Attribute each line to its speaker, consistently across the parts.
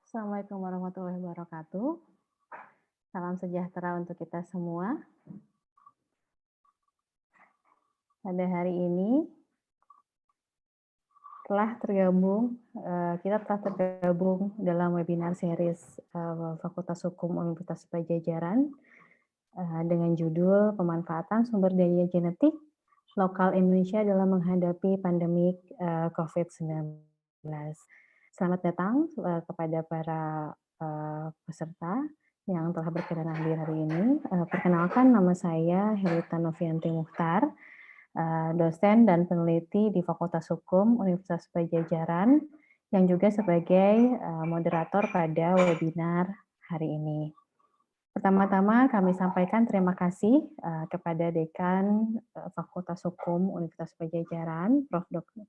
Speaker 1: Assalamualaikum warahmatullahi wabarakatuh. Salam sejahtera untuk kita semua. Pada hari ini kita telah tergabung dalam webinar series Fakultas Hukum Universitas Pajajaran dengan judul Pemanfaatan Sumber Daya Genetik Lokal Indonesia dalam Menghadapi Pandemik COVID-19. Selamat datang kepada para peserta yang telah berkenan hadir hari ini. Perkenalkan, nama saya Helita Novianti Muhtar, dosen dan peneliti di Fakultas Hukum Universitas Pajajaran, yang juga sebagai moderator pada webinar hari ini. Pertama-tama kami sampaikan terima kasih kepada Dekan Fakultas Hukum Universitas Pajajaran,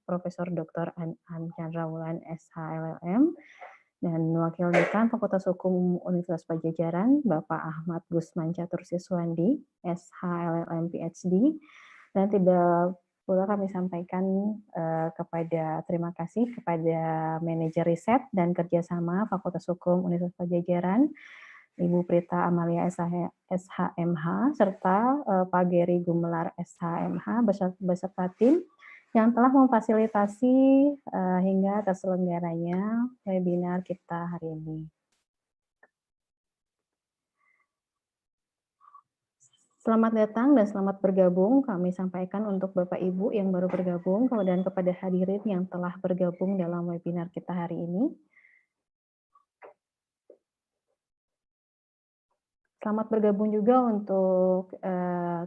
Speaker 1: Profesor Dr. An Chandra Wulan, SH-LLM, dan Wakil Dekan Fakultas Hukum Universitas Pajajaran, Bapak Ahmad Gusman Catur Siswandi, SH-LLM PhD, dan tidak pula kami sampaikan terima kasih kepada Manajer Riset dan Kerjasama Fakultas Hukum Universitas Pajajaran, Ibu Prita Amalia SHMH, serta Pak Geri Gumelar SHMH beserta tim yang telah memfasilitasi hingga terselenggaranya webinar kita hari ini. Selamat datang dan selamat bergabung kami sampaikan untuk Bapak Ibu yang baru bergabung dan kepada hadirin yang telah bergabung dalam webinar kita hari ini. Selamat bergabung juga untuk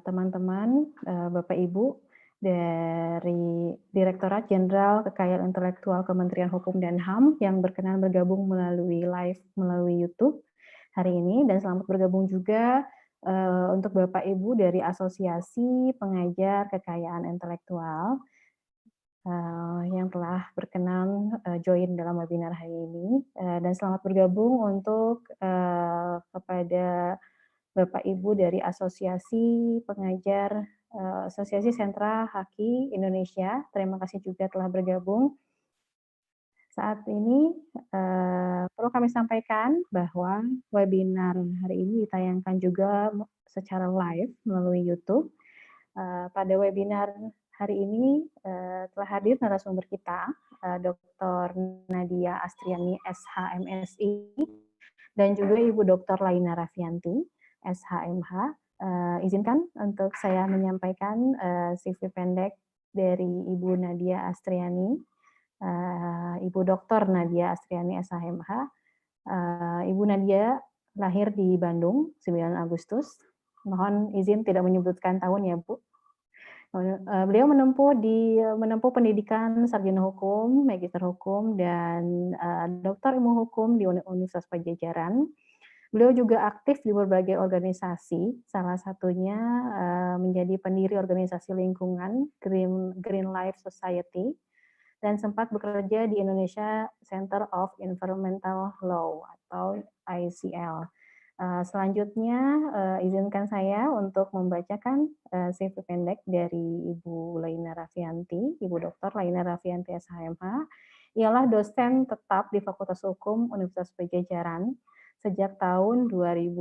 Speaker 1: teman-teman Bapak Ibu dari Direktorat Jenderal Kekayaan Intelektual Kementerian Hukum dan HAM yang berkenan bergabung melalui live melalui YouTube hari ini, dan selamat bergabung juga untuk Bapak Ibu dari Asosiasi Pengajar Kekayaan Intelektual yang telah berkenan join dalam webinar hari ini, dan selamat bergabung untuk kepada Bapak Ibu dari Asosiasi Pengajar Asosiasi Sentra Haki Indonesia. Terima kasih juga telah bergabung. Saat ini perlu kami sampaikan bahwa webinar hari ini ditayangkan juga secara live melalui YouTube. Pada webinar hari ini telah hadir narasumber kita, Dr. Nadia Astriani, SH-MSI, dan juga Ibu Dr. Laina Rafianti, SH-MH. Izinkan untuk saya menyampaikan CV pendek dari Ibu Nadia Astriani, Ibu Dr. Nadia Astriani, SH-MH. Ibu Nadia lahir di Bandung, 9 Agustus. Mohon izin tidak menyebutkan tahun ya, Bu. Beliau menempuh pendidikan sarjana hukum, magister hukum, dan doktor ilmu hukum di Universitas Pajajaran. Beliau juga aktif di berbagai organisasi, salah satunya menjadi pendiri organisasi lingkungan Green Life Society, dan sempat bekerja di Indonesia Center of Environmental Law atau ICL. Selanjutnya, izinkan saya untuk membacakan CV pendek dari Ibu Laina Rafianti, Ibu Dr. Laina Rafianti, SHMH. Ialah dosen tetap di Fakultas Hukum Universitas Pajajaran sejak tahun 2005.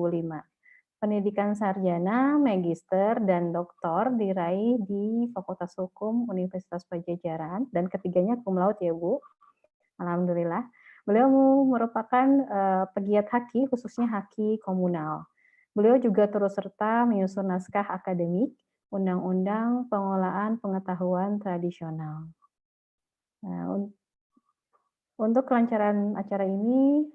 Speaker 1: Pendidikan sarjana, magister, dan doktor diraih di Fakultas Hukum Universitas Pajajaran, dan ketiganya cum laude ya, Bu. Alhamdulillah. Beliau merupakan pegiat haki, khususnya haki komunal. Beliau juga turut serta menyusun naskah akademik Undang-Undang Pengelolaan Pengetahuan Tradisional. Nah, untuk kelancaran acara ini,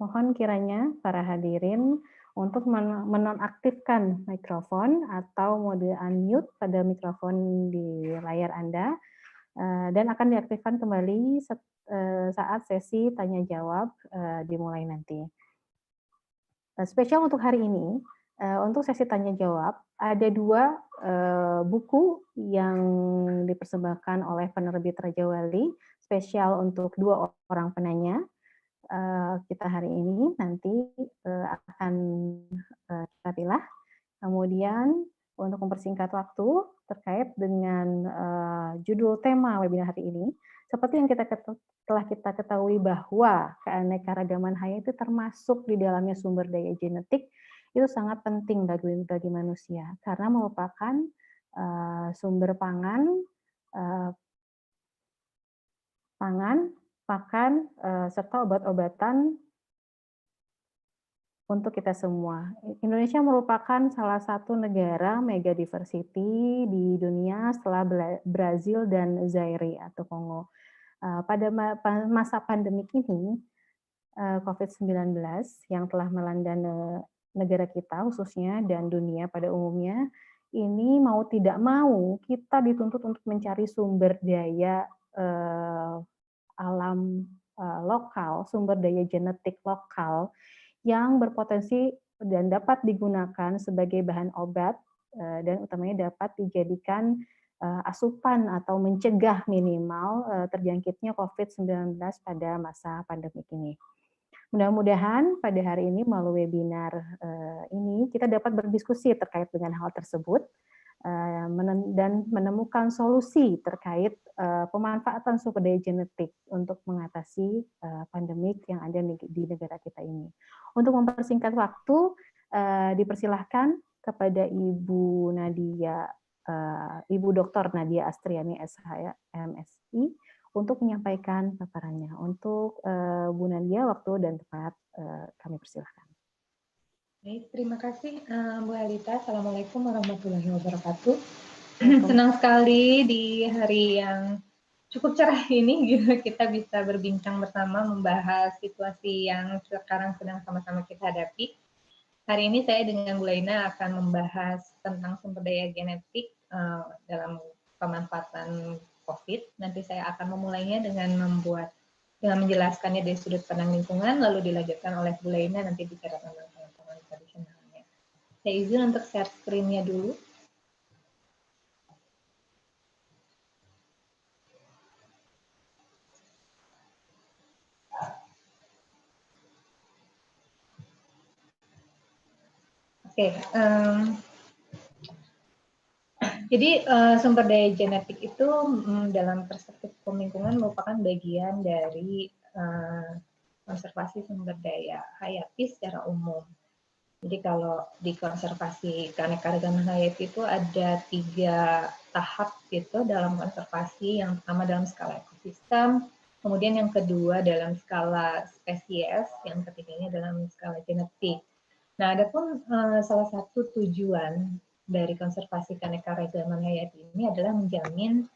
Speaker 1: mohon kiranya para hadirin untuk menonaktifkan mikrofon atau mode unmute pada mikrofon di layar Anda, dan akan diaktifkan kembali saat sesi tanya jawab dimulai nanti. Spesial untuk hari ini, untuk sesi tanya jawab ada 2 buku yang dipersembahkan oleh penerbit Raja Wali, spesial untuk 2 orang penanya kita hari ini. Nanti akan kita pilih. Kemudian untuk mempersingkat waktu terkait dengan judul tema webinar hari ini, seperti yang kita setelah kita ketahui bahwa keanekaragaman hayati itu termasuk di dalamnya sumber daya genetik, itu sangat penting bagi manusia karena merupakan sumber pangan, pakan, serta obat-obatan untuk kita semua. Indonesia merupakan salah satu negara mega diversity di dunia setelah Brazil dan Zaire atau Kongo. Pada masa pandemik ini, COVID-19 yang telah melanda negara kita khususnya dan dunia pada umumnya, ini mau tidak mau kita dituntut untuk mencari sumber daya alam lokal, sumber daya genetik lokal yang berpotensi dan dapat digunakan sebagai bahan obat dan utamanya dapat dijadikan asupan atau mencegah minimal terjangkitnya COVID-19 pada masa pandemi ini. Mudah-mudahan pada hari ini melalui webinar ini kita dapat berdiskusi terkait dengan hal tersebut dan menemukan solusi terkait pemanfaatan sumber daya genetik untuk mengatasi pandemik yang ada di negara kita ini. Untuk mempersingkat waktu, dipersilahkan kepada Ibu Nadia, Ibu Dr. Nadia Astriani SH, MSI, untuk menyampaikan paparannya. Untuk Bu Nadia, waktu dan tempat kami persilahkan.
Speaker 2: Baik, terima kasih Bu Halita. Assalamualaikum warahmatullahi wabarakatuh. Senang sekali di hari yang cukup cerah ini gitu, kita bisa berbincang bersama membahas situasi yang sekarang sedang sama-sama kita hadapi. Hari ini saya dengan Bu Laina akan membahas tentang sumber daya genetik dalam pemanfaatan COVID. Nanti saya akan memulainya dengan menjelaskannya dari sudut pandang lingkungan, lalu dilanjutkan oleh Bu Laina nanti bicara tentang pengetahuan tradisionalnya. Saya izin untuk share screen-nya dulu. Oke, jadi sumber daya genetik itu dalam perspektif hukum lingkungan merupakan bagian dari konservasi sumber daya hayati secara umum. Jadi kalau di konservasi keanekaragaman hayati itu ada 3 tahap gitu dalam konservasi. Yang pertama dalam skala ekosistem, kemudian yang kedua dalam skala spesies, yang ketiganya dalam skala genetik. Nah, adapun salah satu tujuan dari konservasi keanekaragaman hayati ini adalah menjamin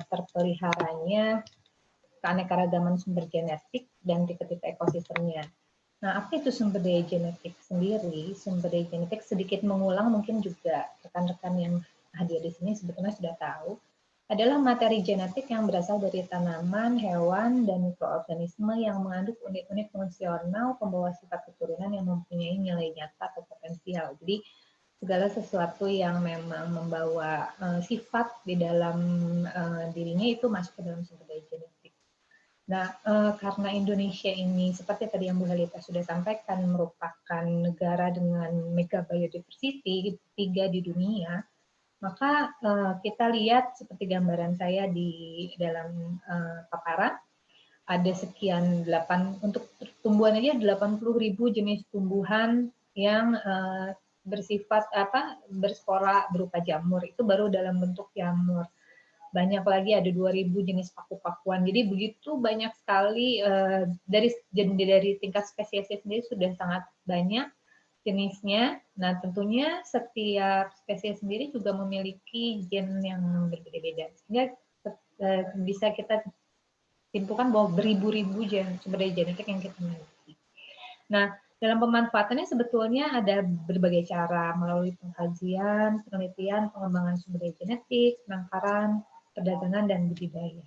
Speaker 2: terpeliharanya keanekaragaman sumber genetik dan tipe-tipe ekosistemnya. Nah, apa itu sumber daya genetik sendiri? Sumber daya genetik sedikit mengulang, mungkin juga rekan-rekan yang hadir di sini sebetulnya sudah tahu, adalah materi genetik yang berasal dari tanaman, hewan, dan mikroorganisme yang mengandung unit-unit fungsional pembawa sifat keturunan yang mempunyai nilai nyata atau potensial. Jadi segala sesuatu yang memang membawa sifat di dalam dirinya itu masuk ke dalam sumber daya genetik. Nah, karena Indonesia ini seperti tadi yang Bu Halita sudah sampaikan merupakan negara dengan mega biodiversity 3 di dunia, maka kita lihat seperti gambaran saya di dalam paparan, ada sekian untuk tumbuhan aja 80.000 jenis tumbuhan yang bersifat berspora berupa jamur, itu baru dalam bentuk jamur. Banyak lagi ada 2.000 jenis paku-pakuan. Jadi begitu banyak sekali dari tingkat spesiesnya sendiri sudah sangat banyak jenisnya. Nah, tentunya setiap spesies sendiri juga memiliki gen yang berbeda-beda. Sehingga bisa kita simpulkan bahwa beribu-ribu sumber daya genetik yang kita miliki. Nah, dalam pemanfaatannya sebetulnya ada berbagai cara melalui pengkajian, penelitian, pengembangan sumber daya genetik, penangkaran, perdagangan, dan budidaya.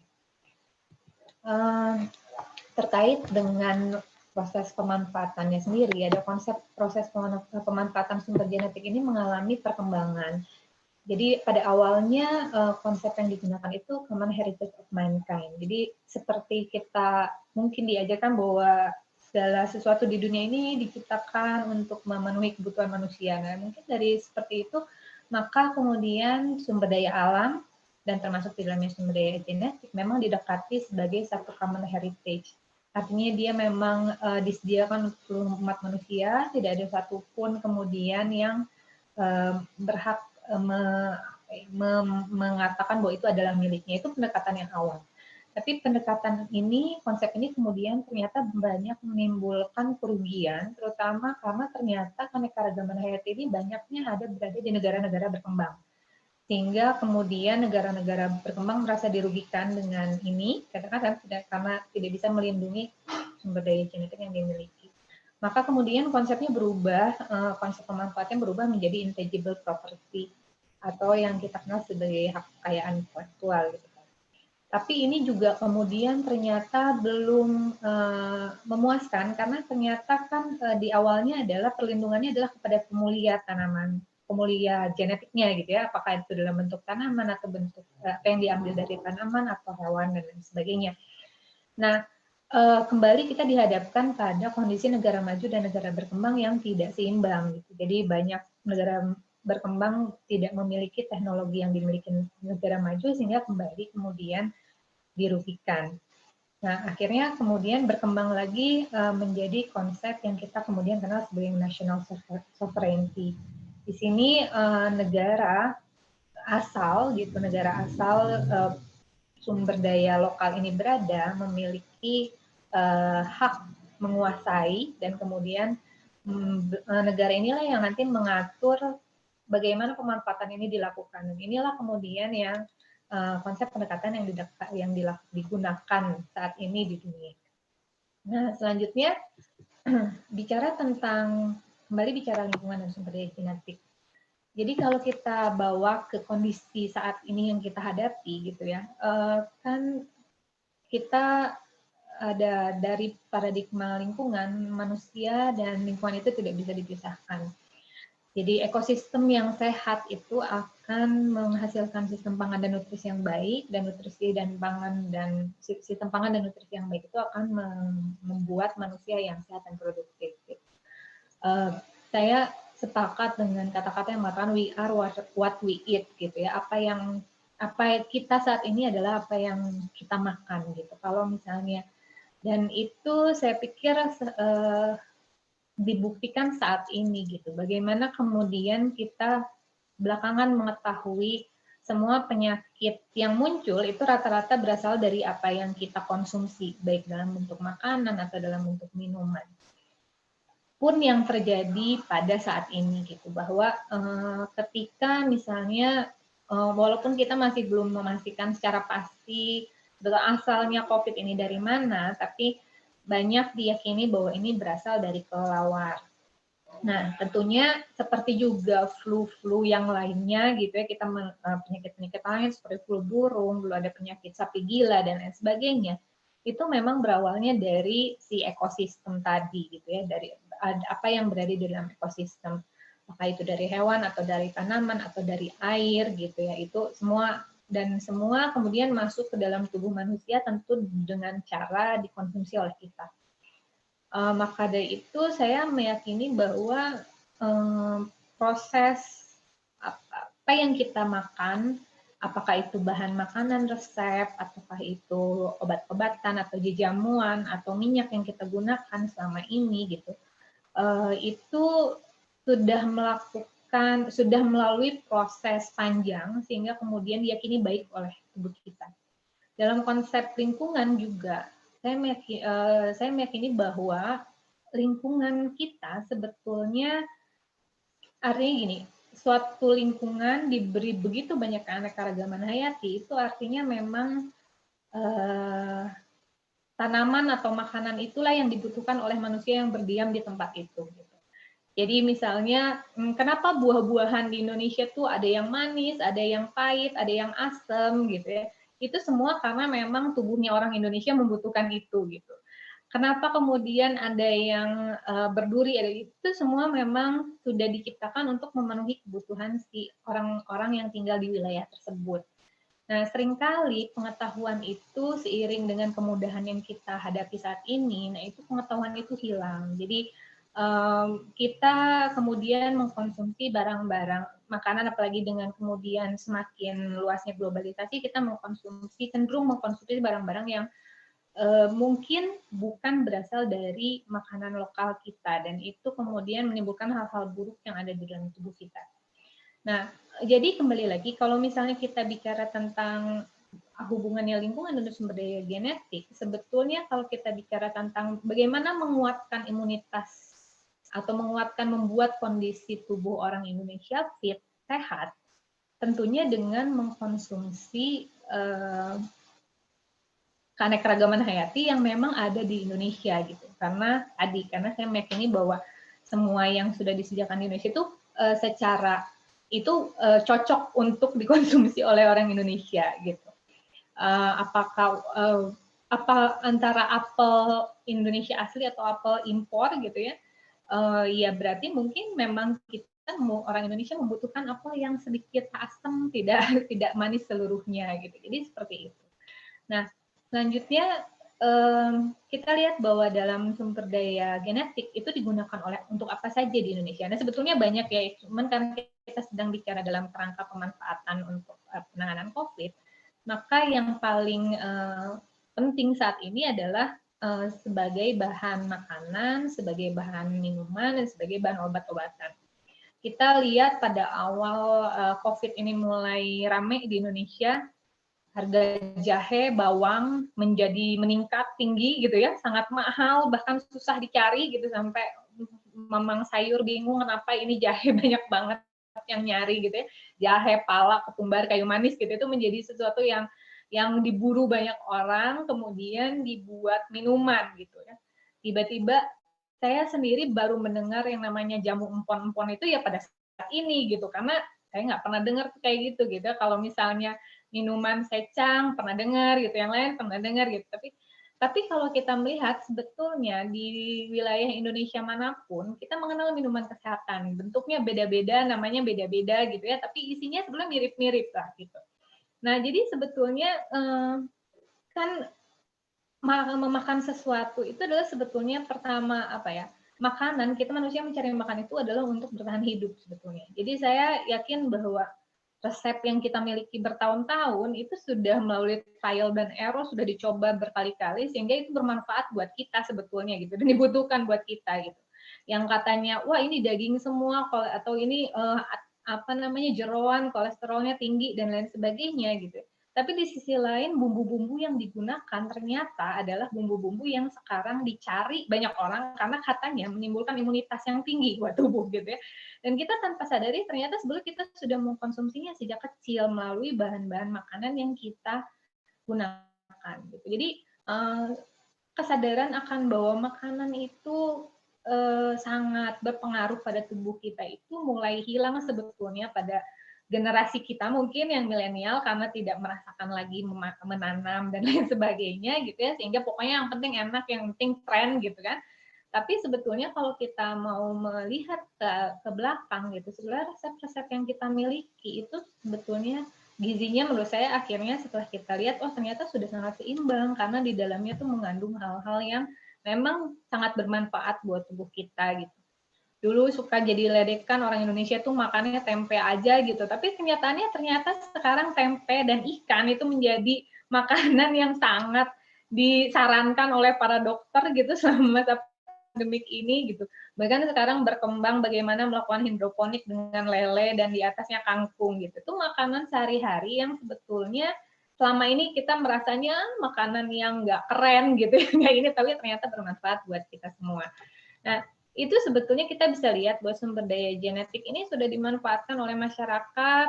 Speaker 2: Terkait dengan proses pemanfaatannya sendiri, ada konsep proses pemanfaatan sumber genetik ini mengalami perkembangan. Jadi pada awalnya konsep yang digunakan itu common heritage of mankind. Jadi seperti kita mungkin diajarkan bahwa segala sesuatu di dunia ini diciptakan untuk memenuhi kebutuhan manusia. Nah, mungkin dari seperti itu, maka kemudian sumber daya alam dan termasuk di dalamnya sumber daya genetik memang didekati sebagai satu common heritage. Artinya dia memang disediakan untuk seluruh umat manusia, tidak ada satupun kemudian yang berhak mengatakan bahwa itu adalah miliknya. Itu pendekatan yang awal. Tapi pendekatan ini, konsep ini kemudian ternyata banyak menimbulkan kerugian, terutama karena ternyata keanekaragaman hayati ini banyaknya ada berada di negara-negara berkembang. Sehingga kemudian negara-negara berkembang merasa dirugikan dengan ini, karena tidak bisa melindungi sumber daya genetik yang dimiliki. Maka kemudian konsepnya berubah, konsep pemanfaatnya berubah menjadi intangible property, atau yang kita kenal sebagai hak kekayaan intelektual gitu. Tapi ini juga kemudian ternyata belum memuaskan karena ternyata kan di awalnya adalah perlindungannya adalah kepada pemulia tanaman, pemulia genetiknya gitu ya, apakah itu dalam bentuk tanaman atau bentuk apa yang diambil dari tanaman atau hewan dan lain sebagainya. Nah, kembali kita dihadapkan pada kondisi negara maju dan negara berkembang yang tidak seimbang gitu. Jadi banyak negara berkembang tidak memiliki teknologi yang dimiliki negara maju sehingga kembali kemudian dirugikan. Nah, akhirnya kemudian berkembang lagi menjadi konsep yang kita kemudian kenal sebagai national sovereignty. Di sini negara asal gitu, negara asal sumber daya lokal ini berada memiliki hak menguasai dan kemudian negara inilah yang nanti mengatur bagaimana pemanfaatan ini dilakukan. Dan inilah kemudian yang konsep pendekatan yang digunakan saat ini di dunia. Nah, selanjutnya kembali bicara lingkungan dan sumber daya genetik. Jadi kalau kita bawa ke kondisi saat ini yang kita hadapi gitu ya, kan kita ada dari paradigma lingkungan, manusia dan lingkungan itu tidak bisa dipisahkan. Jadi ekosistem yang sehat itu akan menghasilkan sistem pangan dan nutrisi yang baik, dan nutrisi dan pangan dan sistem pangan dan nutrisi yang baik itu akan membuat manusia yang sehat dan produktif. Saya sepakat dengan kata-kata yang mengatakan we are what we eat gitu ya. Apa kita saat ini adalah apa yang kita makan gitu. Kalau misalnya dan itu saya pikir dibuktikan saat ini gitu. Bagaimana kemudian kita belakangan mengetahui semua penyakit yang muncul itu rata-rata berasal dari apa yang kita konsumsi, baik dalam bentuk makanan atau dalam bentuk minuman. Pun yang terjadi pada saat ini gitu, bahwa ketika misalnya walaupun kita masih belum memastikan secara pasti betul asalnya COVID ini dari mana, tapi banyak diyakini bahwa ini berasal dari kelelawar. Nah, tentunya seperti juga flu-flu yang lainnya gitu ya, kita penyakit-penyakit lain seperti flu burung, lalu ada penyakit sapi gila dan lain sebagainya. Itu memang berawalnya dari si ekosistem tadi gitu ya, dari apa yang berada di dalam ekosistem. Apakah itu dari hewan atau dari tanaman atau dari air gitu ya, itu semua dan semua kemudian masuk ke dalam tubuh manusia tentu dengan cara dikonsumsi oleh kita. Maka dari itu saya meyakini bahwa proses apa yang kita makan, apakah itu bahan makanan resep, ataukah itu obat-obatan atau jamuan atau minyak yang kita gunakan selama ini gitu, itu sudah melalui proses panjang sehingga kemudian diyakini baik oleh tubuh kita. Dalam konsep lingkungan juga saya meyakini bahwa lingkungan kita sebetulnya artinya gini, suatu lingkungan diberi begitu banyak keanekaragaman hayati itu artinya memang tanaman atau makanan itulah yang dibutuhkan oleh manusia yang berdiam di tempat itu. Jadi misalnya kenapa buah-buahan di Indonesia tuh ada yang manis, ada yang pahit, ada yang asam gitu ya. Itu semua karena memang tubuhnya orang Indonesia membutuhkan itu gitu. Kenapa kemudian ada yang berduri, ada itu semua memang sudah diciptakan untuk memenuhi kebutuhan si orang-orang yang tinggal di wilayah tersebut. Nah, seringkali pengetahuan itu seiring dengan kemudahan yang kita hadapi saat ini, nah itu pengetahuan itu hilang. Jadi kita kemudian mengkonsumsi barang-barang makanan, apalagi dengan kemudian semakin luasnya globalisasi, kita cenderung mengkonsumsi barang-barang yang mungkin bukan berasal dari makanan lokal kita, dan itu kemudian menimbulkan hal-hal buruk yang ada di dalam tubuh kita. Nah, jadi kembali lagi, kalau misalnya kita bicara tentang hubungannya lingkungan dan sumber daya genetik, sebetulnya kalau kita bicara tentang bagaimana menguatkan imunitas atau membuat kondisi tubuh orang Indonesia fit, sehat, tentunya dengan mengkonsumsi keanekaragaman hayati yang memang ada di Indonesia gitu. Karena saya meyakini bahwa semua yang sudah disediakan di Indonesia itu secara itu cocok untuk dikonsumsi oleh orang Indonesia gitu. Apa antara apel Indonesia asli atau apel impor gitu ya? Ya berarti mungkin memang kita orang Indonesia membutuhkan apel yang sedikit asam, tidak manis seluruhnya gitu. Jadi seperti itu. Nah, selanjutnya kita lihat bahwa dalam sumber daya genetik itu digunakan untuk apa saja di Indonesia. Nah, sebetulnya banyak ya, cuman karena kita sedang bicara dalam kerangka pemanfaatan untuk penanganan COVID, maka yang paling penting saat ini adalah sebagai bahan makanan, sebagai bahan minuman, dan sebagai bahan obat-obatan. Kita lihat pada awal COVID ini mulai ramai di Indonesia, harga jahe, bawang meningkat tinggi gitu ya, sangat mahal, bahkan susah dicari gitu, sampai memang sayur bingung kenapa ini jahe banyak banget yang nyari gitu ya. Jahe, pala, ketumbar, kayu manis gitu, itu menjadi sesuatu yang diburu banyak orang, kemudian dibuat minuman gitu ya. Tiba-tiba saya sendiri baru mendengar yang namanya jamu empon-empon itu ya pada saat ini gitu, karena saya nggak pernah dengar kayak gitu. Kalau misalnya minuman secang pernah dengar gitu, yang lain pernah dengar gitu. Tapi kalau kita melihat sebetulnya di wilayah Indonesia manapun, kita mengenal minuman kesehatan. Bentuknya beda-beda, namanya beda-beda gitu ya, tapi isinya sebenarnya mirip-mirip lah gitu. Nah, jadi sebetulnya kan memakan sesuatu itu adalah sebetulnya pertama makanan, kita manusia mencari makan itu adalah untuk bertahan hidup sebetulnya. Jadi saya yakin bahwa resep yang kita miliki bertahun-tahun itu sudah melalui trial dan error, sudah dicoba berkali-kali, sehingga itu bermanfaat buat kita sebetulnya gitu, dan dibutuhkan buat kita gitu. Yang katanya, wah ini daging semua, atau ini jeroan, kolesterolnya tinggi dan lain sebagainya gitu. Tapi di sisi lain bumbu-bumbu yang digunakan ternyata adalah bumbu-bumbu yang sekarang dicari banyak orang karena katanya menimbulkan imunitas yang tinggi buat tubuh gitu ya. Dan kita tanpa sadari ternyata sebelum kita sudah mengkonsumsinya sejak kecil melalui bahan-bahan makanan yang kita gunakan gitu. Jadi kesadaran akan bahwa makanan itu sangat berpengaruh pada tubuh kita itu mulai hilang sebetulnya pada generasi kita mungkin yang milenial, karena tidak merasakan lagi menanam dan lain sebagainya gitu ya, sehingga pokoknya yang penting enak, yang penting tren gitu kan. Tapi sebetulnya kalau kita mau melihat ke belakang gitu, sebenarnya resep-resep yang kita miliki itu sebetulnya gizinya menurut saya akhirnya setelah kita lihat, oh ternyata sudah sangat seimbang, karena di dalamnya tuh mengandung hal-hal yang memang sangat bermanfaat buat tubuh kita gitu. Dulu suka jadi ledekan orang Indonesia tuh makannya tempe aja gitu, tapi kenyataannya ternyata sekarang tempe dan ikan itu menjadi makanan yang sangat disarankan oleh para dokter gitu selama masa pandemik ini gitu. Bahkan sekarang berkembang bagaimana melakukan hidroponik dengan lele dan di atasnya kangkung gitu. Itu makanan sehari-hari yang sebetulnya selama ini kita merasanya makanan yang nggak keren gitu ya, ini, tapi ternyata bermanfaat buat kita semua. Nah, itu sebetulnya kita bisa lihat bahwa sumber daya genetik ini sudah dimanfaatkan oleh masyarakat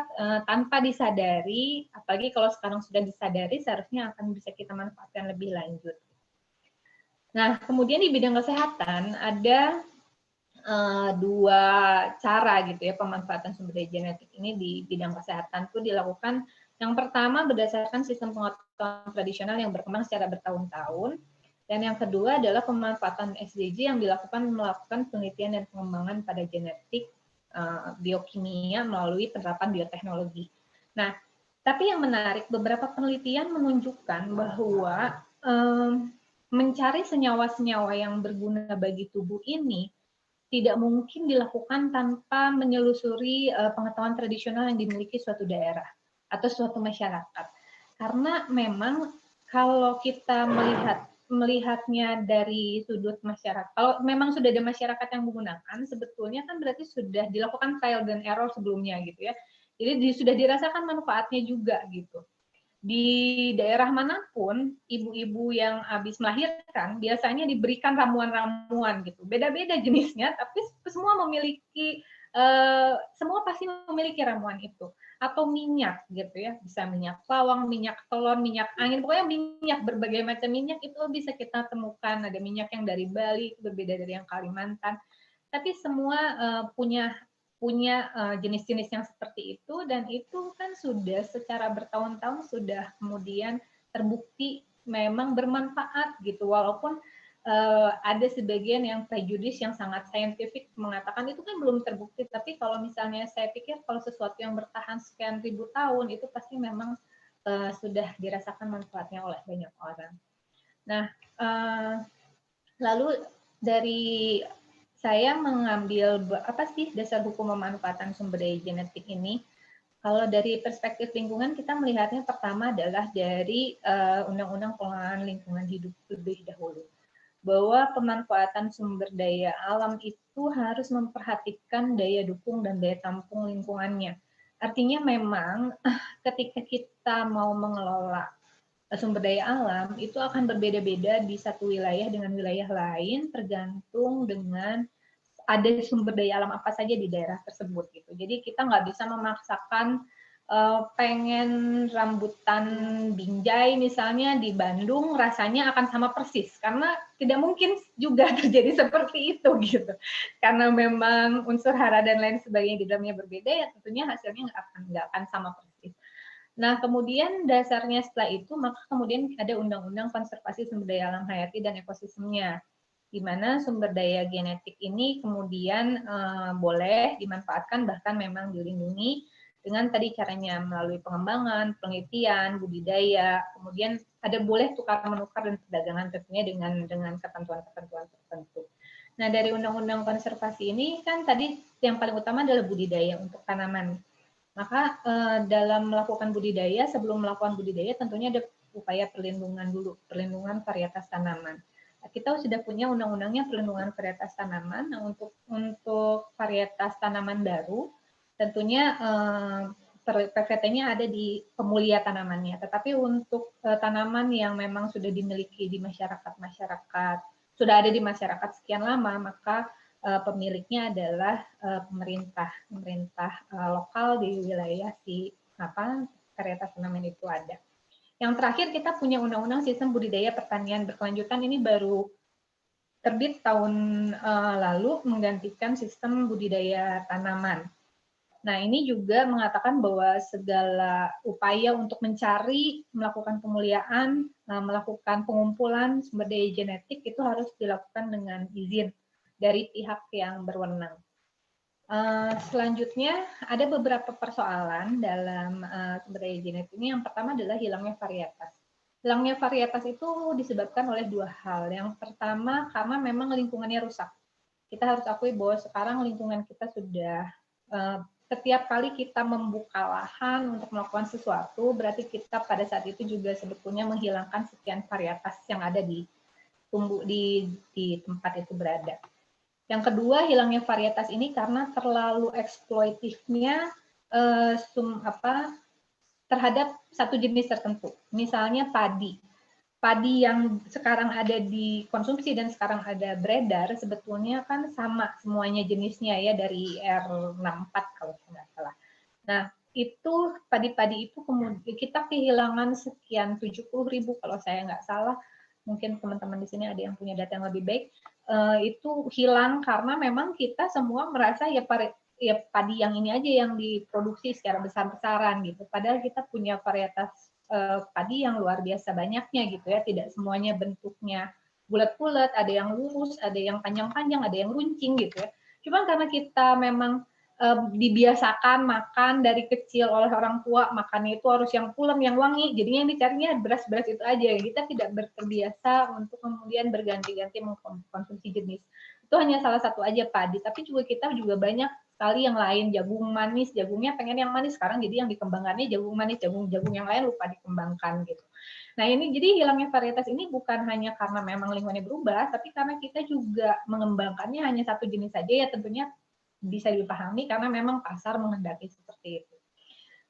Speaker 2: tanpa disadari, apalagi kalau sekarang sudah disadari seharusnya akan bisa kita manfaatkan lebih lanjut. Nah, kemudian di bidang kesehatan ada dua cara gitu ya pemanfaatan sumber daya genetik ini di bidang kesehatan itu dilakukan. Yang pertama berdasarkan sistem pengetahuan tradisional yang berkembang secara bertahun-tahun. Dan yang kedua adalah pemanfaatan SDG yang melakukan penelitian dan pengembangan pada genetik biokimia melalui penerapan bioteknologi. Nah, tapi yang menarik, beberapa penelitian menunjukkan bahwa mencari senyawa-senyawa yang berguna bagi tubuh ini tidak mungkin dilakukan tanpa menyelusuri pengetahuan tradisional yang dimiliki suatu daerah atau suatu masyarakat. Karena memang kalau kita melihatnya dari sudut masyarakat, kalau memang sudah ada masyarakat yang menggunakan, sebetulnya kan berarti sudah dilakukan trial dan error sebelumnya gitu ya. Jadi sudah dirasakan manfaatnya juga gitu. Di daerah manapun, ibu-ibu yang habis melahirkan biasanya diberikan ramuan-ramuan gitu. Beda-beda jenisnya, tapi semua memiliki semua pasti memiliki ramuan itu. Atau minyak gitu ya, bisa minyak bawang, minyak telon, minyak angin, pokoknya minyak, berbagai macam minyak itu bisa kita temukan. Ada minyak yang dari Bali, berbeda dari yang Kalimantan. Tapi semua punya jenis-jenis yang seperti itu, dan itu kan sudah secara bertahun-tahun sudah kemudian terbukti memang bermanfaat gitu, walaupun ada sebagian yang prejudis yang sangat saintifik mengatakan itu kan belum terbukti, tapi kalau misalnya saya pikir kalau sesuatu yang bertahan sekian ribu tahun itu pasti memang sudah dirasakan manfaatnya oleh banyak orang. Nah, lalu dari saya mengambil apa sih dasar hukum pemanfaatan sumber daya genetik ini. Kalau dari perspektif lingkungan, kita melihatnya pertama adalah dari Undang-Undang Pengelolaan Lingkungan Hidup lebih dahulu. Bahwa pemanfaatan sumber daya alam itu harus memperhatikan daya dukung dan daya tampung lingkungannya. Artinya memang ketika kita mau mengelola sumber daya alam, itu akan berbeda-beda di satu wilayah dengan wilayah lain, tergantung dengan ada sumber daya alam apa saja di daerah tersebut gitu. Jadi kita nggak bisa memaksakan pengen rambutan binjai misalnya di Bandung rasanya akan sama persis, karena tidak mungkin juga terjadi seperti itu gitu. Karena memang unsur hara dan lain sebagainya di dalamnya berbeda, ya tentunya hasilnya nggak akan sama persis. Nah, kemudian dasarnya setelah itu, maka kemudian ada Undang-Undang Konservasi Sumber Daya Alam Hayati dan Ekosistemnya, di mana sumber daya genetik ini kemudian boleh dimanfaatkan, bahkan memang dilindungi dengan tadi caranya melalui pengembangan, penelitian, budidaya, kemudian ada boleh tukar-menukar dan perdagangan tentunya dengan ketentuan-ketentuan tertentu. Nah, dari Undang-Undang Konservasi ini kan tadi yang paling utama adalah budidaya untuk tanaman. Maka dalam melakukan budidaya, sebelum melakukan budidaya tentunya ada upaya perlindungan dulu, perlindungan varietas tanaman. Kita sudah punya undang-undangnya perlindungan varietas tanaman. Nah, untuk varietas tanaman baru, tentunya PVT-nya ada di pemulia tanamannya. Tetapi untuk tanaman yang memang sudah dimiliki di masyarakat, sudah ada di masyarakat sekian lama, maka pemiliknya adalah pemerintah lokal di wilayah si varietas tanaman itu ada. Yang terakhir kita punya Undang-Undang Sistem Budidaya Pertanian Berkelanjutan, ini baru terbit tahun lalu menggantikan sistem budidaya tanaman. Nah, ini juga mengatakan bahwa segala upaya untuk mencari, melakukan pemuliaan, melakukan pengumpulan sumber daya genetik itu harus dilakukan dengan izin dari pihak yang berwenang. Selanjutnya ada beberapa persoalan dalam sumber daya genetik ini. Yang pertama adalah hilangnya varietas. Hilangnya varietas itu disebabkan oleh dua hal. Yang pertama karena memang lingkungannya rusak. Kita harus akui bahwa sekarang lingkungan kita sudah setiap kali kita membuka lahan untuk melakukan sesuatu, berarti kita pada saat itu juga sebetulnya menghilangkan sekian varietas yang ada di tempat itu berada. Yang kedua, hilangnya varietas ini karena terlalu eksploitifnya terhadap satu jenis tertentu. Misalnya padi. Padi yang sekarang ada di konsumsi dan sekarang ada beredar, sebetulnya kan sama semuanya jenisnya ya, dari R64 kalau tidak salah. Nah, itu padi-padi itu kemudian kita kehilangan sekian 70.000 kalau saya nggak salah. Mungkin teman-teman di sini ada yang punya data yang lebih baik. Itu hilang karena memang kita semua merasa ya padi yang ini aja yang diproduksi secara besar-besaran gitu. Padahal kita punya varietas padi yang luar biasa banyaknya gitu ya, tidak semuanya bentuknya bulat-bulat, ada yang lurus, ada yang panjang-panjang, ada yang runcing gitu ya. Cuman karena kita memang dibiasakan makan dari kecil oleh orang tua, makannya itu harus yang pulen, yang wangi, jadinya yang dicarinya beras-beras itu aja. Kita tidak terbiasa untuk kemudian berganti-ganti mengkonsumsi jenis. Itu hanya salah satu aja padi, tapi juga kita juga banyak sekali yang lain, jagung manis, jagungnya pengen yang manis, sekarang jadi yang dikembangkannya jagung manis, jagung yang lain lupa dikembangkan gitu. Nah ini jadi hilangnya varietas ini bukan hanya karena memang lingkungannya berubah, tapi karena kita juga mengembangkannya hanya satu jenis saja, ya tentunya bisa dipahami karena memang pasar menghendaki seperti itu.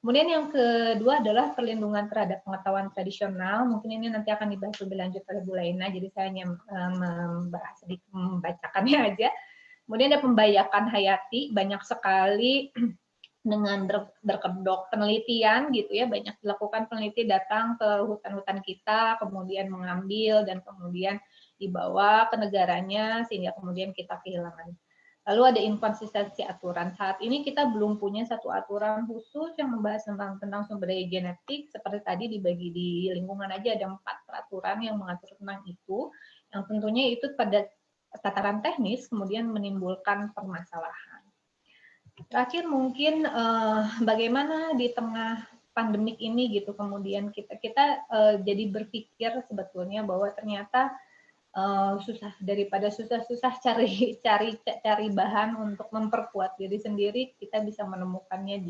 Speaker 2: Kemudian yang kedua adalah perlindungan terhadap pengetahuan tradisional. Mungkin ini nanti akan dibahas lebih lanjut oleh Bu Laina, jadi saya hanya membahas sedikit, membacakannya aja. Kemudian ada pembayakan hayati, banyak sekali dengan berkedok penelitian gitu ya, banyak dilakukan peneliti datang ke hutan-hutan kita, kemudian mengambil dan kemudian dibawa ke negaranya sehingga kemudian kita kehilangan. Lalu ada inkonsistensi aturan. Saat ini kita belum punya satu aturan khusus yang membahas tentang sumber daya genetik. Seperti tadi dibagi di lingkungan aja ada 4 peraturan yang mengatur tentang itu. Yang tentunya itu pada tataran teknis kemudian menimbulkan permasalahan. Terakhir mungkin bagaimana di tengah pandemik ini gitu kemudian kita jadi berpikir sebetulnya bahwa ternyata susah, daripada susah-susah cari bahan untuk memperkuat diri sendiri, kita bisa menemukannya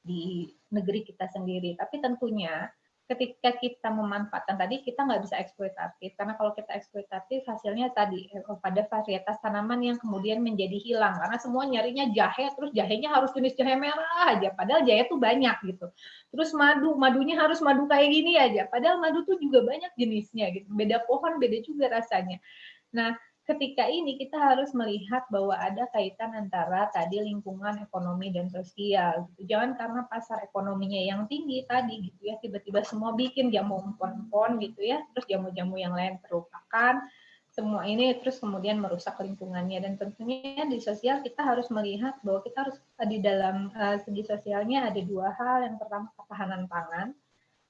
Speaker 2: di negeri kita sendiri. Tapi tentunya ketika kita memanfaatkan tadi, kita nggak bisa eksploitatif, karena kalau kita eksploitatif hasilnya tadi pada varietas tanaman yang kemudian menjadi hilang, karena semua nyarinya jahe, terus jahenya harus jenis jahe merah aja, padahal jahe tuh banyak gitu. Terus madunya harus madu kayak gini aja, padahal madu tuh juga banyak jenisnya gitu, beda pohon beda juga rasanya. Nah, ketika ini kita harus melihat bahwa ada kaitan antara tadi lingkungan, ekonomi, dan sosial. Gitu. Jangan karena pasar ekonominya yang tinggi tadi gitu ya, tiba-tiba semua bikin jamu empon-empon gitu ya, terus jamu-jamu yang lain terlupakan, semua ini terus kemudian merusak lingkungannya. Dan tentunya di sosial kita harus melihat bahwa kita harus di dalam segi sosialnya ada dua hal. Yang pertama ketahanan pangan,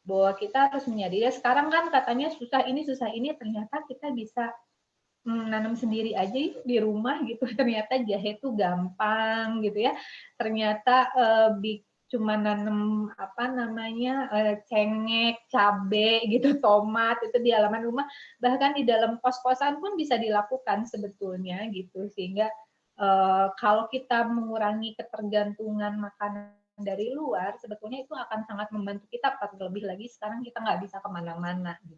Speaker 2: bahwa kita harus menyadari ya, sekarang kan katanya susah ini, ternyata kita bisa nanam sendiri aja di rumah gitu. Ternyata jahe itu gampang gitu ya. Ternyata cuma nanam apa namanya cengkeh, cabe gitu, tomat itu di halaman rumah. Bahkan di dalam kos-kosan pun bisa dilakukan sebetulnya gitu. Sehingga kalau kita mengurangi ketergantungan makanan dari luar, sebetulnya itu akan sangat membantu kita. Terlebih lagi sekarang kita nggak bisa kemana-mana gitu.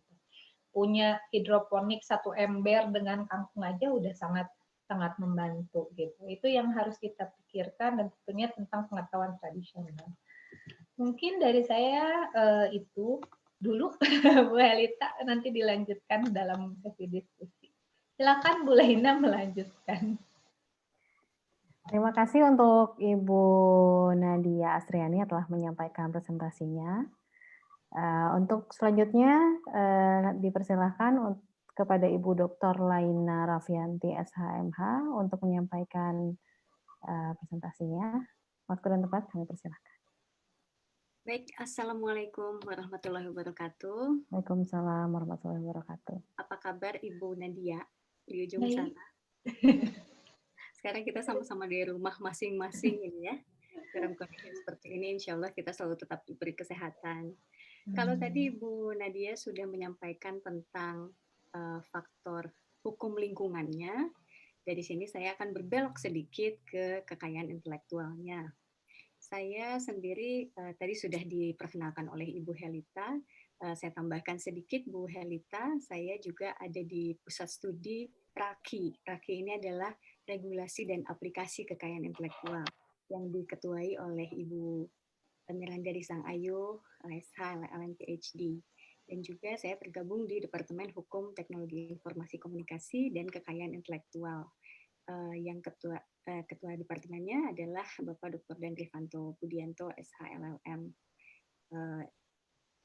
Speaker 2: Punya hidroponik satu ember dengan kangkung aja udah sangat sangat membantu gitu. Itu yang harus kita pikirkan dan tentunya tentang pengetahuan tradisional. Mungkin dari saya itu dulu Bu Helita, nanti dilanjutkan dalam sesi diskusi. Silakan Bu Laina melanjutkan.
Speaker 1: Terima kasih untuk Ibu Nadia Astriani yang telah menyampaikan presentasinya. Untuk selanjutnya dipersilahkan kepada Ibu Dr. Laina Raffianti SHMH untuk menyampaikan presentasinya. Waktu dan tempat kami persilahkan.
Speaker 3: Baik, Assalamualaikum warahmatullahi wabarakatuh.
Speaker 1: Waalaikumsalam warahmatullahi wabarakatuh.
Speaker 3: Apa kabar Ibu Nadia di ujung sana? Sekarang kita sama-sama di rumah masing-masing ini ya. Dalam kondisi seperti ini, insya Allah kita selalu tetap diberi kesehatan. Kalau tadi Ibu Nadia sudah menyampaikan tentang faktor hukum lingkungannya, dari sini saya akan berbelok sedikit ke kekayaan intelektualnya. Saya sendiri tadi sudah diperkenalkan oleh Ibu Helita. Saya tambahkan sedikit, Bu Helita, saya juga ada di pusat studi RAKI. RAKI ini adalah Regulasi dan Aplikasi Kekayaan Intelektual yang diketuai oleh Ibu Miranda Risang Ayu, LSH, LLM PhD. Dan juga saya bergabung di Departemen Hukum Teknologi Informasi Komunikasi dan Kekayaan Intelektual. Yang ketua departemennya adalah Bapak Dr. Dan Rifanto Budianto, SHLLM,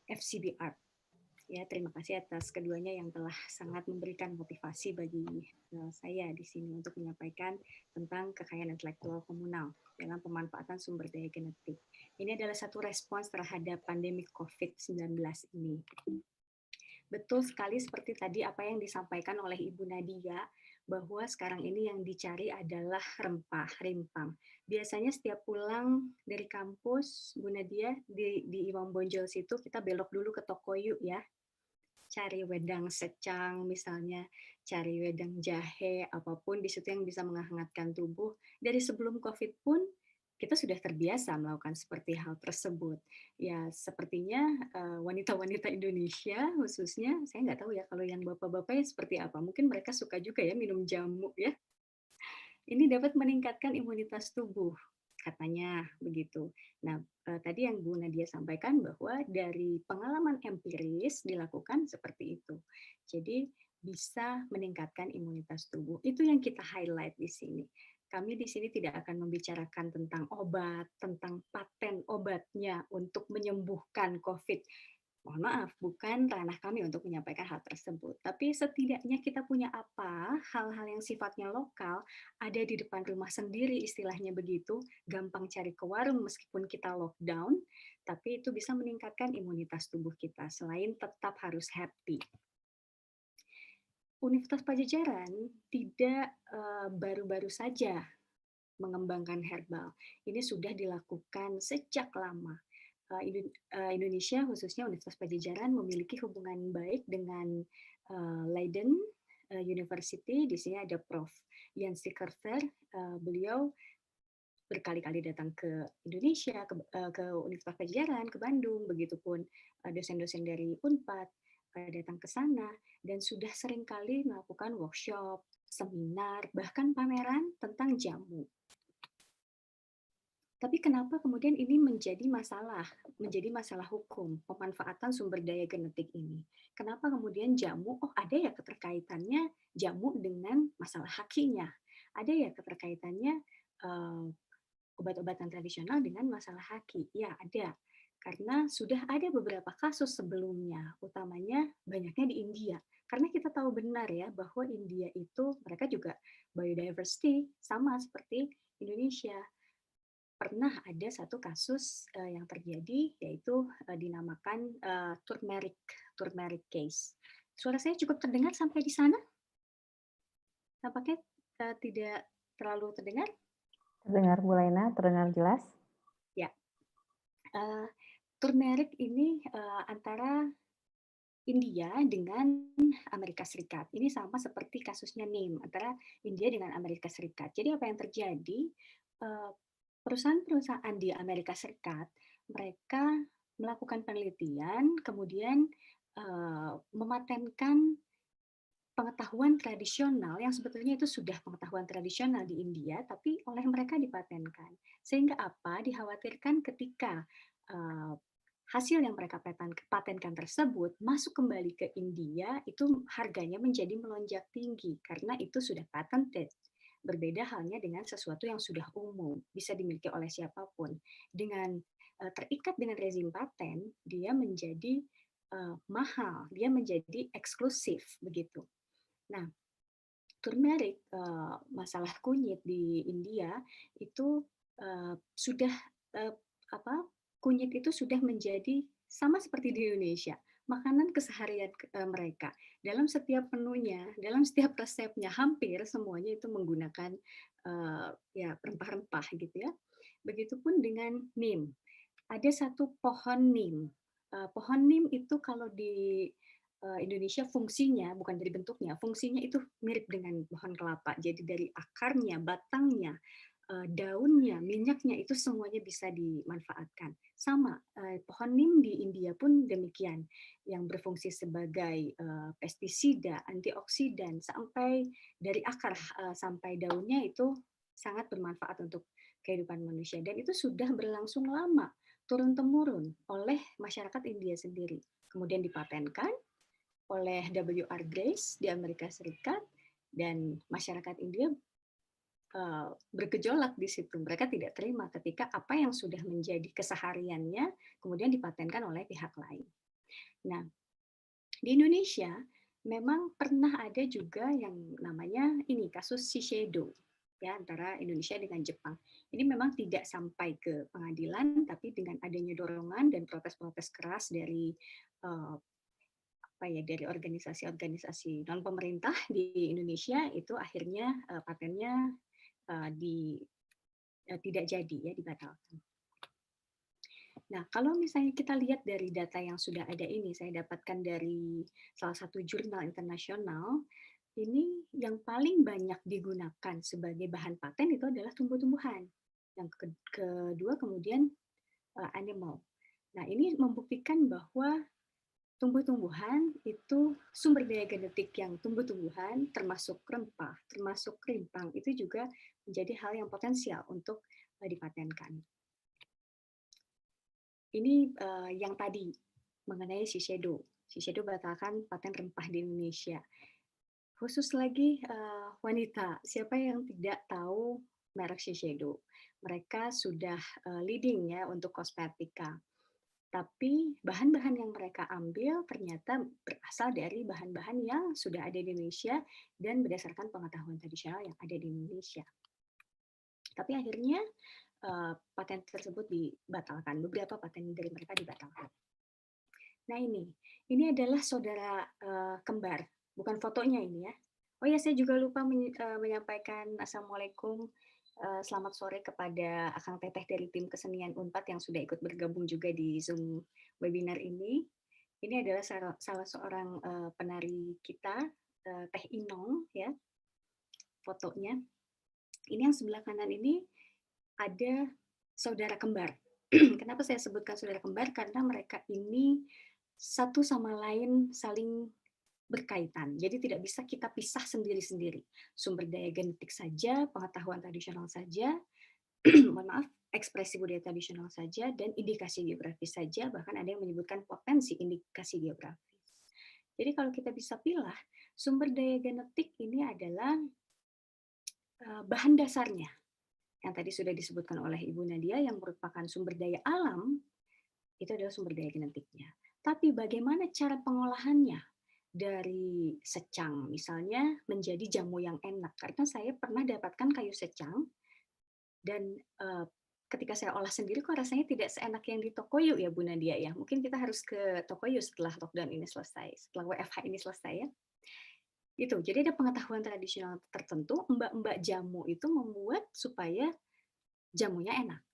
Speaker 3: FCB Art. Ya, terima kasih atas keduanya yang telah sangat memberikan motivasi bagi saya di sini untuk menyampaikan tentang kekayaan intelektual komunal dalam pemanfaatan sumber daya genetik. Ini adalah satu respons terhadap pandemi COVID-19 ini. Betul sekali seperti tadi apa yang disampaikan oleh Ibu Nadia, bahwa sekarang ini yang dicari adalah rempah, rimpang. Biasanya setiap pulang dari kampus, Bu Nadia, di Imam Bonjol situ kita belok dulu ke toko yuk ya. cari wedang secang misalnya, cari wedang jahe, apapun di situ yang bisa menghangatkan tubuh. Dari sebelum COVID pun kita sudah terbiasa melakukan seperti hal tersebut. Ya, sepertinya wanita-wanita Indonesia khususnya, saya nggak tahu ya kalau yang bapak-bapaknya seperti apa. Mungkin mereka suka juga ya minum jamu ya. Ini dapat meningkatkan imunitas tubuh, katanya begitu. Nah, tadi yang Bu Nadia sampaikan bahwa dari pengalaman empiris dilakukan seperti itu. Jadi bisa meningkatkan imunitas tubuh. Itu yang kita highlight di sini. Kami di sini tidak akan membicarakan tentang obat, tentang paten obatnya untuk menyembuhkan COVID. Mohon maaf, bukan ranah kami untuk menyampaikan hal tersebut. Tapi setidaknya kita punya apa, hal-hal yang sifatnya lokal, ada di depan rumah sendiri istilahnya begitu, gampang cari ke warung meskipun kita lockdown, tapi itu bisa meningkatkan imunitas tubuh kita, selain tetap harus happy. Universitas Pajajaran tidak baru-baru saja mengembangkan herbal. Ini sudah dilakukan sejak lama. Indonesia khususnya Universitas Pajajaran memiliki hubungan baik dengan Leiden University. Di sini ada Prof. Jens Kerver. Beliau berkali-kali datang ke Indonesia, ke Universitas Pajajaran, ke Bandung, begitupun dosen-dosen dari Unpad datang ke sana dan sudah seringkali melakukan workshop, seminar, bahkan pameran tentang jamu. Tapi kenapa kemudian ini menjadi masalah hukum, pemanfaatan sumber daya genetik ini? Kenapa kemudian jamu, ada ya keterkaitannya jamu dengan masalah hakinya? Ada ya keterkaitannya obat-obatan tradisional dengan masalah haki? Ya, ada. Karena sudah ada beberapa kasus sebelumnya, utamanya banyaknya di India. Karena kita tahu benar ya bahwa India itu mereka juga biodiversity sama seperti Indonesia. Pernah ada satu kasus yang terjadi yaitu dinamakan turmeric case. Suara saya cukup terdengar sampai di sana? Tampaknya tidak terlalu terdengar?
Speaker 1: Terdengar Bu Lena, terdengar jelas?
Speaker 3: Ya. Turmeric ini antara India dengan Amerika Serikat. Ini sama seperti kasusnya NIM antara India dengan Amerika Serikat. Jadi apa yang terjadi? Perusahaan-perusahaan di Amerika Serikat, mereka melakukan penelitian, kemudian mematenkan pengetahuan tradisional yang sebetulnya itu sudah pengetahuan tradisional di India, tapi oleh mereka dipatenkan. Sehingga apa? Dikhawatirkan ketika hasil yang mereka patenkan tersebut masuk kembali ke India, itu harganya menjadi melonjak tinggi karena itu sudah patented. Berbeda halnya dengan sesuatu yang sudah umum, bisa dimiliki oleh siapapun. Dengan terikat dengan rezim paten, dia menjadi mahal, dia menjadi eksklusif begitu. Nah, turmeric, masalah kunyit di India itu sudah kunyit itu sudah menjadi sama seperti di Indonesia, makanan keseharian mereka. Dalam setiap menunya, dalam setiap resepnya, hampir semuanya itu menggunakan rempah-rempah gitu ya. Begitupun dengan nim. Ada satu pohon nim. Pohon nim itu kalau di Indonesia fungsinya, bukan dari bentuknya, fungsinya itu mirip dengan pohon kelapa. Jadi dari akarnya, batangnya, daunnya, minyaknya itu semuanya bisa dimanfaatkan. Sama, pohon nim di India pun demikian, yang berfungsi sebagai pestisida, antioksidan, sampai dari akar sampai daunnya itu sangat bermanfaat untuk kehidupan manusia. Dan itu sudah berlangsung lama, turun-temurun oleh masyarakat India sendiri. Kemudian dipatenkan oleh W.R. Grace di Amerika Serikat, dan masyarakat India bergejolak di situ. Mereka tidak terima ketika apa yang sudah menjadi kesehariannya kemudian dipatenkan oleh pihak lain. Nah, di Indonesia memang pernah ada juga yang namanya ini kasus Shiseido ya, antara Indonesia dengan Jepang. Ini memang tidak sampai ke pengadilan, tapi dengan adanya dorongan dan protes-protes keras dari dari organisasi-organisasi non pemerintah di Indonesia, itu akhirnya patennya tidak jadi ya, dibatalkan. Nah, kalau misalnya kita lihat dari data yang sudah ada ini, saya dapatkan dari salah satu jurnal internasional, ini yang paling banyak digunakan sebagai bahan paten itu adalah tumbuh-tumbuhan. Yang kedua kemudian animal. Nah, ini membuktikan bahwa tumbuh-tumbuhan itu sumber daya genetik yang tumbuh-tumbuhan, termasuk rempah, termasuk rimpang, itu juga menjadi hal yang potensial untuk dipatenkan. Ini yang tadi mengenai Shiseido. Shiseido batalkan paten rempah di Indonesia. Khusus lagi wanita, siapa yang tidak tahu merek Shiseido? Mereka sudah leading ya untuk kosmetika. Tapi bahan-bahan yang mereka ambil ternyata berasal dari bahan-bahan yang sudah ada di Indonesia dan berdasarkan pengetahuan tradisional yang ada di Indonesia. Tapi akhirnya paten tersebut dibatalkan. Beberapa paten dari mereka dibatalkan. Nah ini adalah saudara kembar, bukan fotonya ini ya. Oh ya, saya juga lupa menyampaikan assalamualaikum, selamat sore kepada Akang Teteh dari tim kesenian Unpad yang sudah ikut bergabung juga di Zoom webinar ini. Ini adalah salah seorang penari kita, Teh Inong ya, fotonya. Ini yang sebelah kanan ini ada saudara kembar. Kenapa saya sebutkan saudara kembar? Karena mereka ini satu sama lain saling berkaitan. Jadi tidak bisa kita pisah sendiri-sendiri. Sumber daya genetik saja, pengetahuan tradisional saja, mohon maaf, ekspresi budaya tradisional saja, dan indikasi geografis saja, bahkan ada yang menyebutkan potensi indikasi geografis. Jadi kalau kita bisa pilih, sumber daya genetik ini adalah bahan dasarnya yang tadi sudah disebutkan oleh Ibu Nadia, yang merupakan sumber daya alam, itu adalah sumber daya genetiknya. Tapi bagaimana cara pengolahannya dari secang, misalnya menjadi jamu yang enak. Karena saya pernah dapatkan kayu secang, dan ketika saya olah sendiri kok rasanya tidak seenak yang di Tokoyo ya Bu Nadia ya. Mungkin kita harus ke Tokoyo setelah lockdown ini selesai, setelah WFH ini selesai ya. Itu, jadi ada pengetahuan tradisional tertentu, mbak-mbak jamu itu membuat supaya jamunya enak.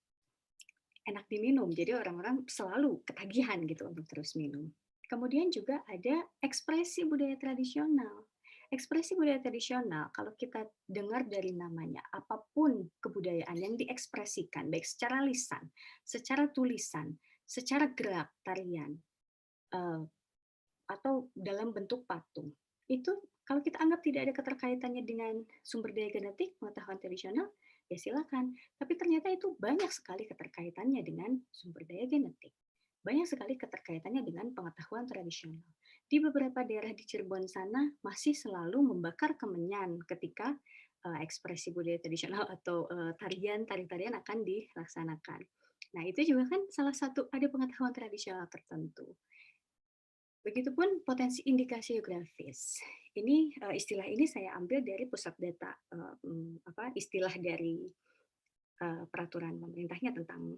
Speaker 3: Enak diminum, jadi orang-orang selalu ketagihan gitu untuk terus minum. Kemudian juga ada ekspresi budaya tradisional. Ekspresi budaya tradisional, kalau kita dengar dari namanya, apapun kebudayaan yang diekspresikan, baik secara lisan, secara tulisan, secara gerak tarian, atau dalam bentuk patung, itu kalau kita anggap tidak ada keterkaitannya dengan sumber daya genetik, pengetahuan tradisional, ya silakan. Tapi ternyata itu banyak sekali keterkaitannya dengan sumber daya genetik. Banyak sekali keterkaitannya dengan pengetahuan tradisional. Di beberapa daerah di Cirebon sana masih selalu membakar kemenyan ketika ekspresi budaya tradisional atau tari-tarian akan dilaksanakan. Nah, itu juga kan salah satu ada pengetahuan tradisional tertentu. Begitupun potensi indikasi geografis. Ini istilah ini saya ambil dari pusat data, istilah dari peraturan pemerintahnya tentang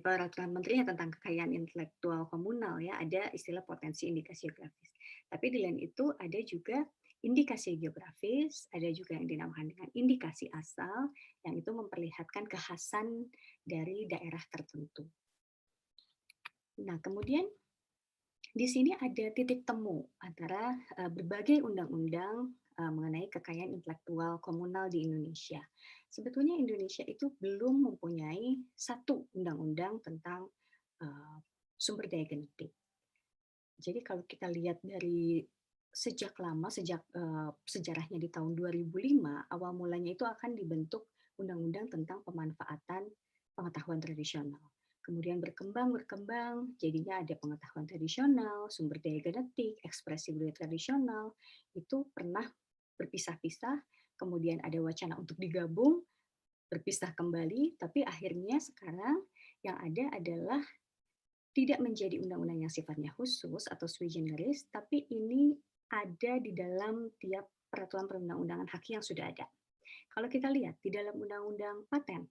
Speaker 3: peraturan menterinya tentang kekayaan intelektual komunal ya, ada istilah potensi indikasi geografis. Tapi di lain itu ada juga indikasi geografis, ada juga yang dinamakan dengan indikasi asal, yang itu memperlihatkan kekhasan dari daerah tertentu. Nah, kemudian di sini ada titik temu antara berbagai undang-undang mengenai kekayaan intelektual komunal di Indonesia. Sebetulnya Indonesia itu belum mempunyai satu undang-undang tentang sumber daya genetik. Jadi kalau kita lihat dari sejak lama, sejak sejarahnya di tahun 2005, awal mulanya itu akan dibentuk undang-undang tentang pemanfaatan pengetahuan tradisional. Kemudian berkembang, jadinya ada pengetahuan tradisional, sumber daya genetik, ekspresi budaya tradisional, itu pernah berpisah-pisah, kemudian ada wacana untuk digabung, berpisah kembali, tapi akhirnya sekarang yang ada adalah tidak menjadi undang-undang yang sifatnya khusus atau sui generis, tapi ini ada di dalam tiap peraturan perundang-undangan hak yang sudah ada. Kalau kita lihat di dalam undang-undang paten,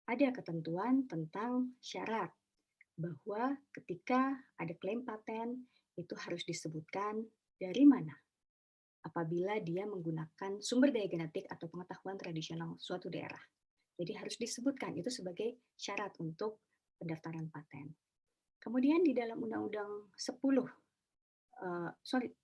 Speaker 3: ada ketentuan tentang syarat bahwa ketika ada klaim paten itu harus disebutkan dari mana apabila dia menggunakan sumber daya genetik atau pengetahuan tradisional suatu daerah. Jadi harus disebutkan itu sebagai syarat untuk pendaftaran paten. Kemudian di dalam Undang-Undang 10,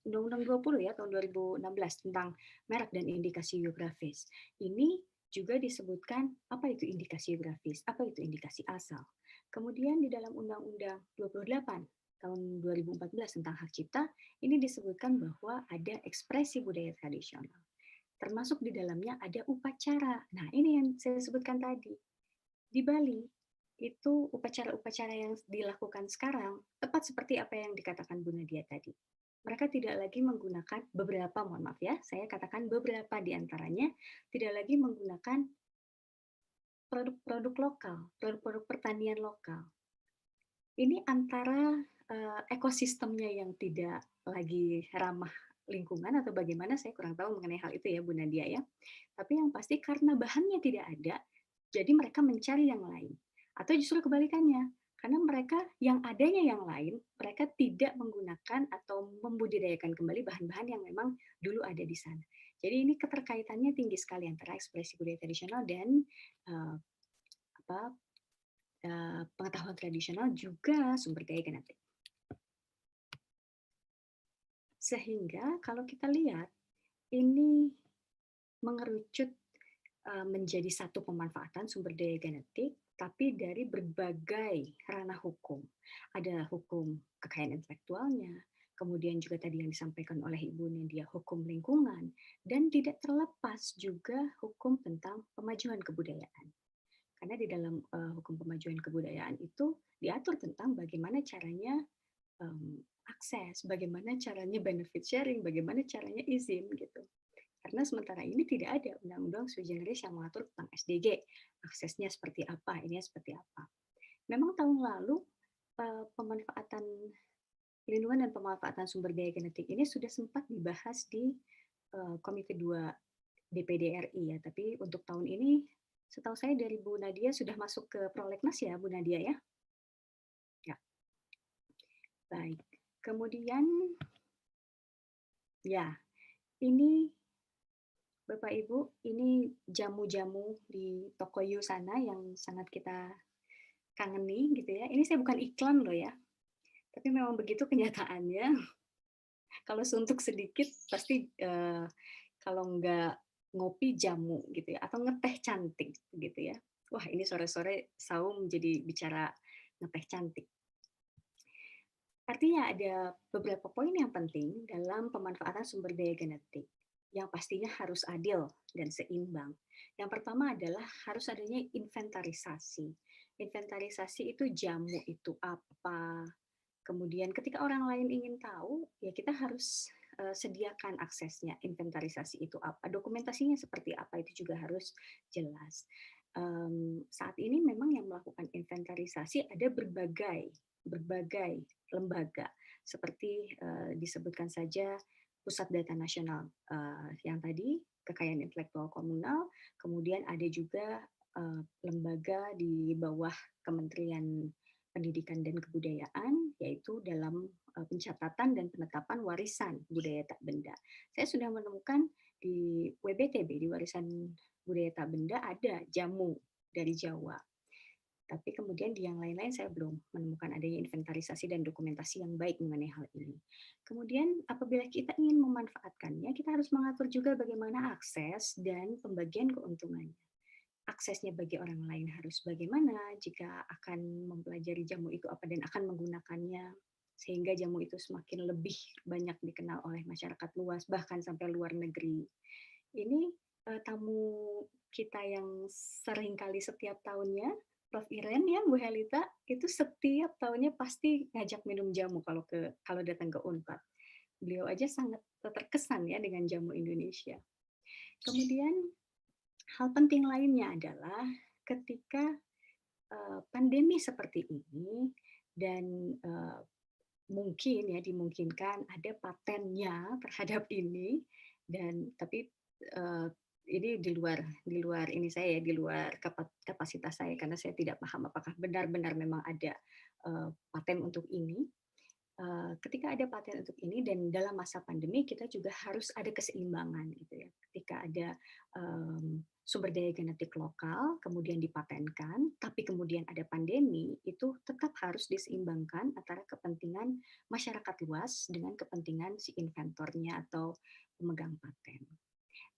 Speaker 3: Undang-Undang 20 ya tahun 2016 tentang merek dan indikasi geografis. Ini juga disebutkan apa itu indikasi geografis, apa itu indikasi asal. Kemudian di dalam Undang-Undang 28 tahun 2014 tentang hak cipta, ini disebutkan bahwa ada ekspresi budaya tradisional. Termasuk di dalamnya ada upacara. Nah, ini yang saya sebutkan tadi. Di Bali, itu upacara-upacara yang dilakukan sekarang tepat seperti apa yang dikatakan Bu Nadia tadi. Mereka tidak lagi menggunakan beberapa, mohon maaf ya, saya katakan beberapa di antaranya tidak lagi menggunakan produk-produk lokal, produk-produk pertanian lokal. Ini antara ekosistemnya yang tidak lagi ramah lingkungan atau bagaimana, saya kurang tahu mengenai hal itu ya Bu Nadia ya. Tapi yang pasti karena bahannya tidak ada, jadi mereka mencari yang lain. Atau justru kebalikannya, karena mereka yang adanya yang lain, mereka tidak menggunakan atau membudidayakan kembali bahan-bahan yang memang dulu ada di sana. Jadi ini keterkaitannya tinggi sekali antara ekspresi budaya tradisional dan uh, pengetahuan tradisional juga sumber daya genetik. Sehingga kalau kita lihat, ini mengerucut menjadi satu pemanfaatan sumber daya genetik, tapi dari berbagai ranah hukum. Ada hukum kekayaan intelektualnya, kemudian juga tadi yang disampaikan oleh Ibu Nadia, hukum lingkungan, dan tidak terlepas juga hukum tentang pemajuan kebudayaan. Karena di dalam hukum pemajuan kebudayaan itu diatur tentang bagaimana caranya akses, bagaimana caranya benefit sharing, bagaimana caranya izin gitu. Karena sementara ini tidak ada undang-undang sui generis yang mengatur tentang SDG, aksesnya seperti apa, ini seperti apa. Memang tahun lalu pemanfaatan pelindungan dan pemanfaatan sumber daya genetik ini sudah sempat dibahas di Komite 2 DPD RI ya, tapi untuk tahun ini setahu saya dari Bu Nadia sudah masuk ke prolegnas ya Bu Nadia ya. Ya. Baik. Kemudian ya, ini Bapak Ibu, ini jamu-jamu di toko Yu sana yang sangat kita kangeni gitu ya. Ini saya bukan iklan loh ya. Tapi memang begitu kenyataannya. Kalau suntuk sedikit pasti kalau nggak ngopi jamu gitu ya atau ngeteh cantik gitu ya. Wah, ini sore-sore Saum jadi bicara ngeteh cantik. Artinya ada beberapa poin yang penting dalam pemanfaatan sumber daya genetik yang pastinya harus adil dan seimbang. Yang pertama adalah harus adanya inventarisasi. Inventarisasi itu jamu itu apa. Kemudian ketika orang lain ingin tahu, ya kita harus sediakan aksesnya. Inventarisasi itu apa, dokumentasinya seperti apa itu juga harus jelas. Saat ini memang yang melakukan inventarisasi ada berbagai lembaga seperti disebutkan saja Pusat Data Nasional yang tadi kekayaan intelektual komunal, kemudian ada juga lembaga di bawah Kementerian Pendidikan dan Kebudayaan, yaitu dalam pencatatan dan penetapan warisan budaya tak benda. Saya sudah menemukan di WBTB, di warisan budaya tak benda ada jamu dari Jawa. Tapi kemudian di yang lain-lain saya belum menemukan adanya inventarisasi dan dokumentasi yang baik mengenai hal ini. Kemudian apabila kita ingin memanfaatkannya, kita harus mengatur juga bagaimana akses dan pembagian keuntungannya. Aksesnya bagi orang lain harus bagaimana jika akan mempelajari jamu itu apa dan akan menggunakannya, sehingga jamu itu semakin lebih banyak dikenal oleh masyarakat luas, bahkan sampai luar negeri. Ini tamu kita yang seringkali setiap tahunnya, Prof. Iren ya, Bu Helita, itu setiap tahunnya pasti ngajak minum jamu kalau datang ke Unpad. Beliau aja sangat terkesan ya dengan jamu Indonesia. Kemudian hal penting lainnya adalah ketika pandemi seperti ini dan mungkin ya dimungkinkan ada patennya terhadap ini dan tapi ini di luar ini saya ya, di luar kapasitas saya karena saya tidak paham apakah benar-benar memang ada paten untuk ini. Ketika ada paten untuk ini dan dalam masa pandemi kita juga harus ada keseimbangan gitu ya. ketika ada sumber daya genetik lokal, kemudian dipatenkan, tapi kemudian ada pandemi, itu tetap harus diseimbangkan antara kepentingan masyarakat luas dengan kepentingan si inventornya atau pemegang paten.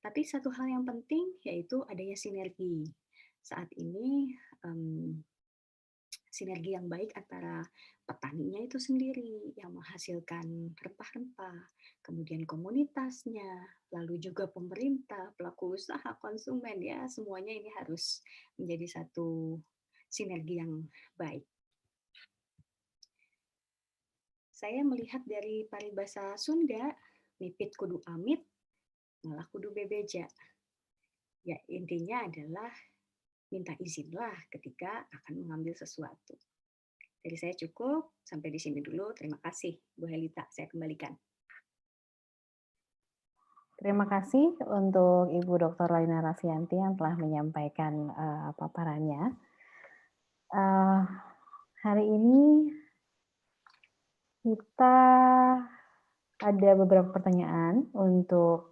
Speaker 3: Tapi satu hal yang penting yaitu adanya sinergi. Saat ini sinergi yang baik antara petaninya itu sendiri yang menghasilkan rempah-rempah, kemudian komunitasnya, lalu juga pemerintah, pelaku usaha, konsumen, ya semuanya ini harus menjadi satu sinergi yang baik. Saya melihat dari paribasa Sunda, mipit kudu amit, malah kudu bebeja. Ya, intinya adalah minta izinlah ketika akan mengambil sesuatu. Dari saya cukup, sampai di sini dulu. Terima kasih, Bu Helita. Saya kembalikan.
Speaker 1: Terima kasih untuk Ibu Dr. Laina Raffianti yang telah menyampaikan paparannya. Hari ini kita ada beberapa pertanyaan untuk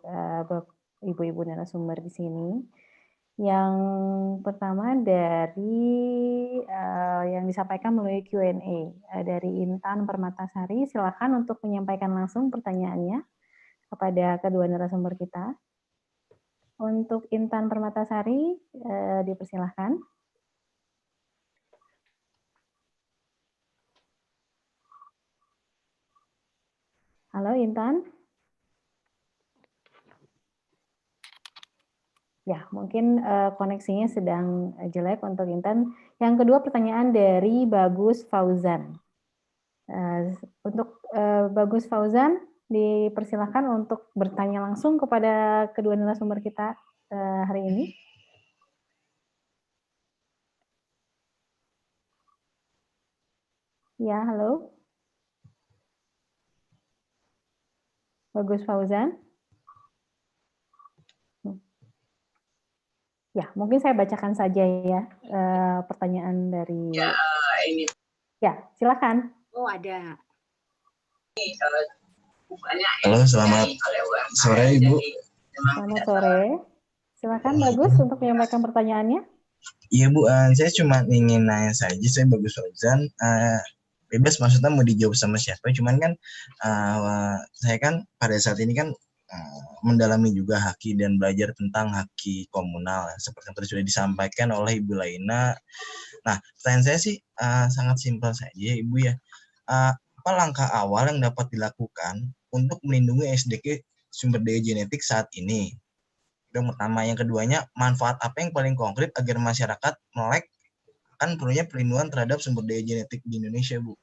Speaker 1: ibu-ibu narasumber di sini. Yang pertama dari yang disampaikan melalui Q&A dari Intan Permatasari. Silakan untuk menyampaikan langsung pertanyaannya kepada kedua narasumber kita. Untuk Intan Permatasari, dipersilahkan. Halo Intan. Ya, mungkin koneksinya sedang jelek untuk Intan. Yang kedua pertanyaan dari Bagus Fauzan. Untuk Bagus Fauzan, dipersilahkan untuk bertanya langsung kepada kedua narasumber kita hari ini. Ya, halo. Bagus Fauzan. Ya, mungkin saya bacakan saja ya pertanyaan dari. Ya, silakan.
Speaker 3: Oh, ada.
Speaker 4: Halo, selamat sore Ibu.
Speaker 1: Selamat sore. Silakan Bagus untuk menyampaikan pertanyaannya.
Speaker 4: Iya Bu, saya cuma ingin nanya saja. Saya Bagus Fauzan. Bebas maksudnya mau dijawab sama siapa. Cuman kan saya kan pada saat ini kan mendalami juga haki dan belajar tentang haki komunal seperti yang tadi sudah disampaikan oleh Ibu Laina. Nah, pertanyaan saya sih sangat simpel saja Ibu ya. Apa langkah awal yang dapat dilakukan untuk melindungi SDG sumber daya genetik saat ini? Yang pertama, yang keduanya, manfaat apa yang paling konkret agar masyarakat melek akan perlunya perlindungan terhadap sumber daya genetik di Indonesia, Bu?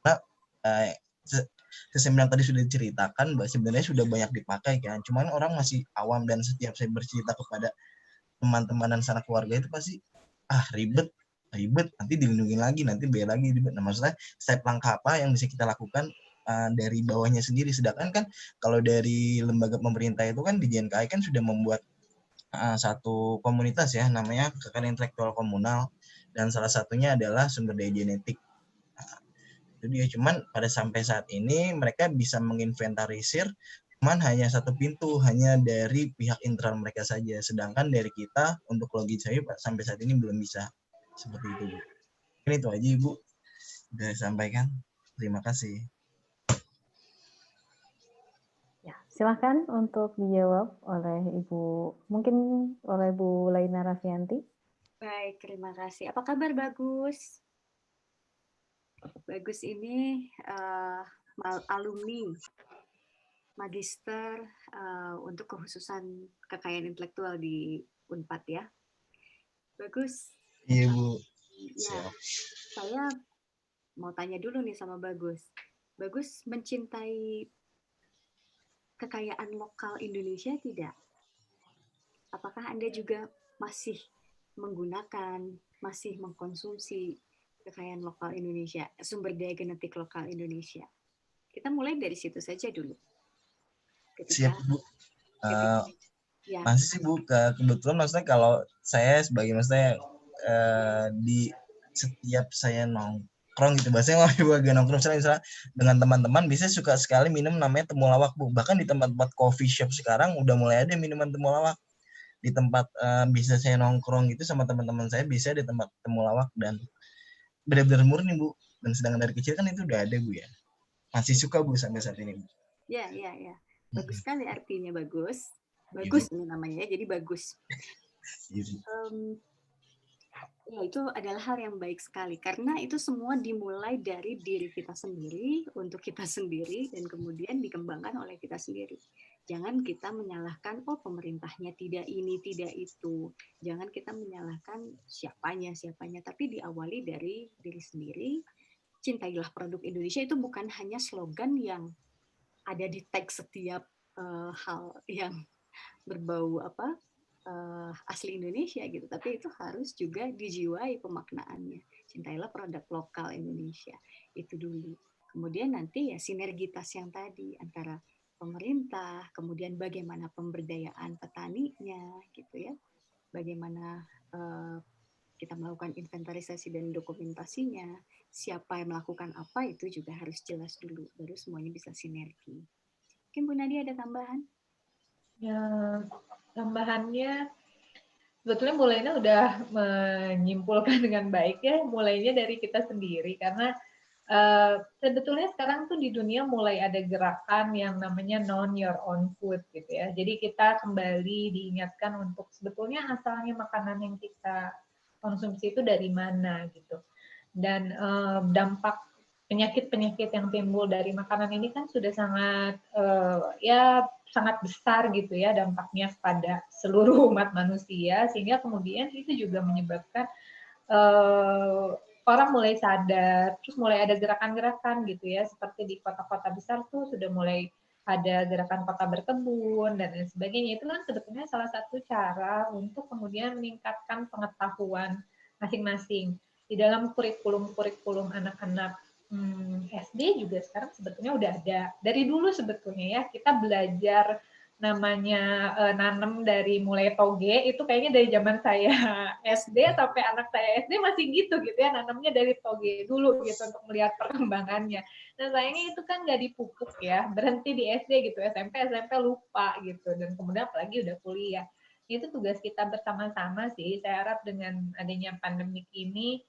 Speaker 4: Karena sesuai yang tadi sudah diceritakan, sebenarnya sudah banyak dipakai kan. Cuman orang masih awam dan setiap saya bercerita kepada teman-teman dan sanak keluarga itu pasti ribet, nanti dilindungi lagi, nanti biar lagi ribet. Nah, maksudnya step langkah apa yang bisa kita lakukan dari bawahnya sendiri. Sedangkan kan kalau dari lembaga pemerintah itu kan di JNKI kan sudah membuat satu komunitas ya, namanya Kekayaan Intelektual Komunal, dan salah satunya adalah sumber daya genetik. Itu dia, cuman pada sampai saat ini mereka bisa menginventarisir cuman hanya satu pintu, hanya dari pihak internal mereka saja, sedangkan dari kita untuk login saya sampai saat ini belum bisa seperti itu, Bu. Ini itu aja Ibu sudah sampaikan. Terima kasih.
Speaker 1: Ya, silakan untuk dijawab oleh mungkin oleh Bu Laina Raffianti.
Speaker 3: Baik, terima kasih. Apa kabar Bagus? Bagus ini alumni magister untuk kekhususan kekayaan intelektual di Unpad ya. Bagus.
Speaker 4: Iya Bu.
Speaker 3: Ya, saya mau tanya dulu nih sama Bagus. Bagus mencintai kekayaan lokal Indonesia tidak? Apakah Anda juga masih menggunakan, masih mengkonsumsi kekayaan lokal Indonesia, sumber daya genetik lokal Indonesia? Kita mulai dari situ saja dulu.
Speaker 4: Siap Bu.
Speaker 3: Ya.
Speaker 4: Masih sih Bu, kebetulan maksudnya kalau saya sebagai maksudnya di setiap saya nongkrong nongkrong gitu, bahasanya lagi nongkrong misalnya dengan teman-teman, biasanya suka sekali minum namanya temulawak Bu. Bahkan di tempat-tempat coffee shop sekarang udah mulai ada minuman temulawak. Di tempat bisa saya nongkrong gitu sama teman-teman saya, bisa di tempat temulawak, dan benar-benar murni Bu. Dan sedangkan dari kecil kan itu udah ada Bu ya. Masih suka Bu sampai saat ini Bu.
Speaker 3: Ya. Bagus sekali, artinya bagus.
Speaker 4: Iya,
Speaker 3: Bagus
Speaker 4: Bu.
Speaker 3: ini namanya, jadi bagus.
Speaker 4: Iya, Bu.
Speaker 3: Ya, itu adalah hal yang baik sekali karena itu semua dimulai dari diri kita sendiri untuk kita sendiri dan kemudian dikembangkan oleh kita sendiri. Jangan kita menyalahkan pemerintahnya tidak ini, tidak itu. Jangan kita menyalahkan siapanya, tapi diawali dari diri sendiri. Cintailah produk Indonesia itu bukan hanya slogan yang ada di teks setiap hal yang berbau asli Indonesia gitu, tapi itu harus juga dijiwai pemaknaannya. Cintailah produk lokal Indonesia itu dulu. Kemudian nanti ya sinergitas yang tadi antara pemerintah, kemudian bagaimana pemberdayaan petaninya gitu ya, bagaimana kita melakukan inventarisasi dan dokumentasinya, siapa yang melakukan apa itu juga harus jelas dulu, baru semuanya bisa sinergi. Mungkin Bu Nadia ada tambahan?
Speaker 2: Ya, tambahannya sebetulnya mulainya udah menyimpulkan dengan baik ya, mulainya dari kita sendiri karena sebetulnya sekarang tuh di dunia mulai ada gerakan yang namanya know your own food gitu ya. Jadi kita kembali diingatkan untuk sebetulnya asalnya makanan yang kita konsumsi itu dari mana gitu. Dan dampak penyakit-penyakit yang timbul dari makanan ini kan sudah sangat sangat besar gitu ya dampaknya pada seluruh umat manusia, sehingga kemudian itu juga menyebabkan orang mulai sadar, terus mulai ada gerakan-gerakan gitu ya, seperti di kota-kota besar tuh sudah mulai ada gerakan kota berkebun dan lain sebagainya. Itu kan sebetulnya salah satu cara untuk kemudian meningkatkan pengetahuan masing-masing di dalam kurikulum anak-anak SD juga sekarang sebetulnya udah ada. Dari dulu sebetulnya ya, kita belajar namanya nanam dari mulai toge, itu kayaknya dari zaman saya SD sampai anak saya SD masih gitu ya, nanamnya dari toge dulu gitu untuk melihat perkembangannya. Nah sayangnya itu kan nggak dipupuk ya, berhenti di SD gitu, SMP lupa gitu, dan kemudian apalagi udah kuliah. Itu tugas kita bersama-sama sih. Saya harap dengan adanya pandemik ini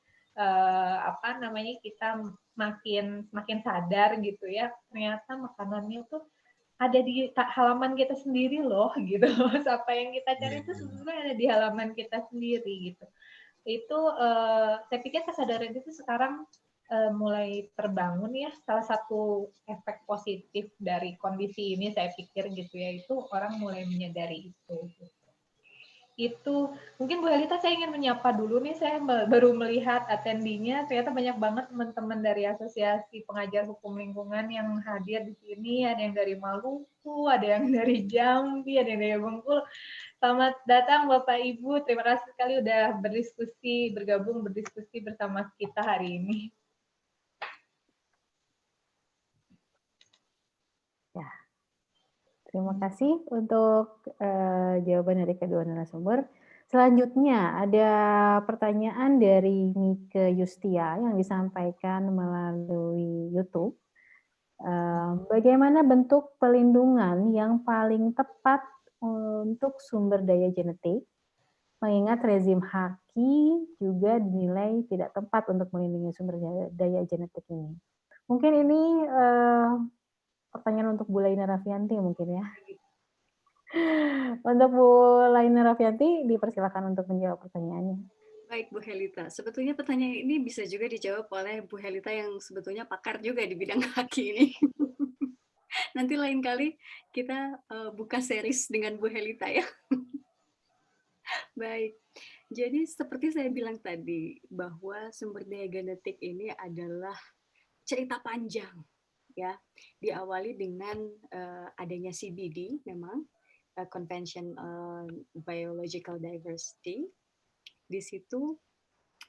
Speaker 2: kita makin sadar gitu ya, ternyata makanannya tuh ada di halaman kita sendiri loh gitu. Apa yang kita cari itu sebenarnya ada di halaman kita sendiri gitu. Itu saya pikir kesadaran itu sekarang mulai terbangun ya. Salah satu efek positif dari kondisi ini saya pikir gitu ya, itu orang mulai menyadari itu. Itu mungkin Bu Helita, saya ingin menyapa dulu nih, saya baru melihat attendinya, ternyata banyak banget teman-teman dari Asosiasi Pengajar Hukum Lingkungan yang hadir di sini, ada yang dari Maluku, ada yang dari Jambi, ada yang dari Bengkulu. Selamat datang Bapak Ibu, terima kasih sekali udah bergabung berdiskusi bersama kita hari ini.
Speaker 1: Ya, terima kasih untuk jawaban dari kedua narasumber. Selanjutnya ada pertanyaan dari Mike Yustia yang disampaikan melalui YouTube. Bagaimana bentuk pelindungan yang paling tepat untuk sumber daya genetik, mengingat rezim Haki juga dinilai tidak tepat untuk melindungi sumber daya genetik ini. Mungkin ini pertanyaan untuk Bu Laina Raffianti mungkin ya. Untuk Bu Laina Raffianti, dipersilakan untuk menjawab pertanyaannya.
Speaker 3: Baik Bu Helita, sebetulnya pertanyaan ini bisa juga dijawab oleh Bu Helita yang sebetulnya pakar juga di bidang haki ini. Nanti lain kali kita buka series dengan Bu Helita ya. Baik, jadi seperti saya bilang tadi, bahwa sumber daya genetik ini adalah cerita panjang, ya. Diawali dengan adanya CBD, memang Convention on Biological Diversity. Di situ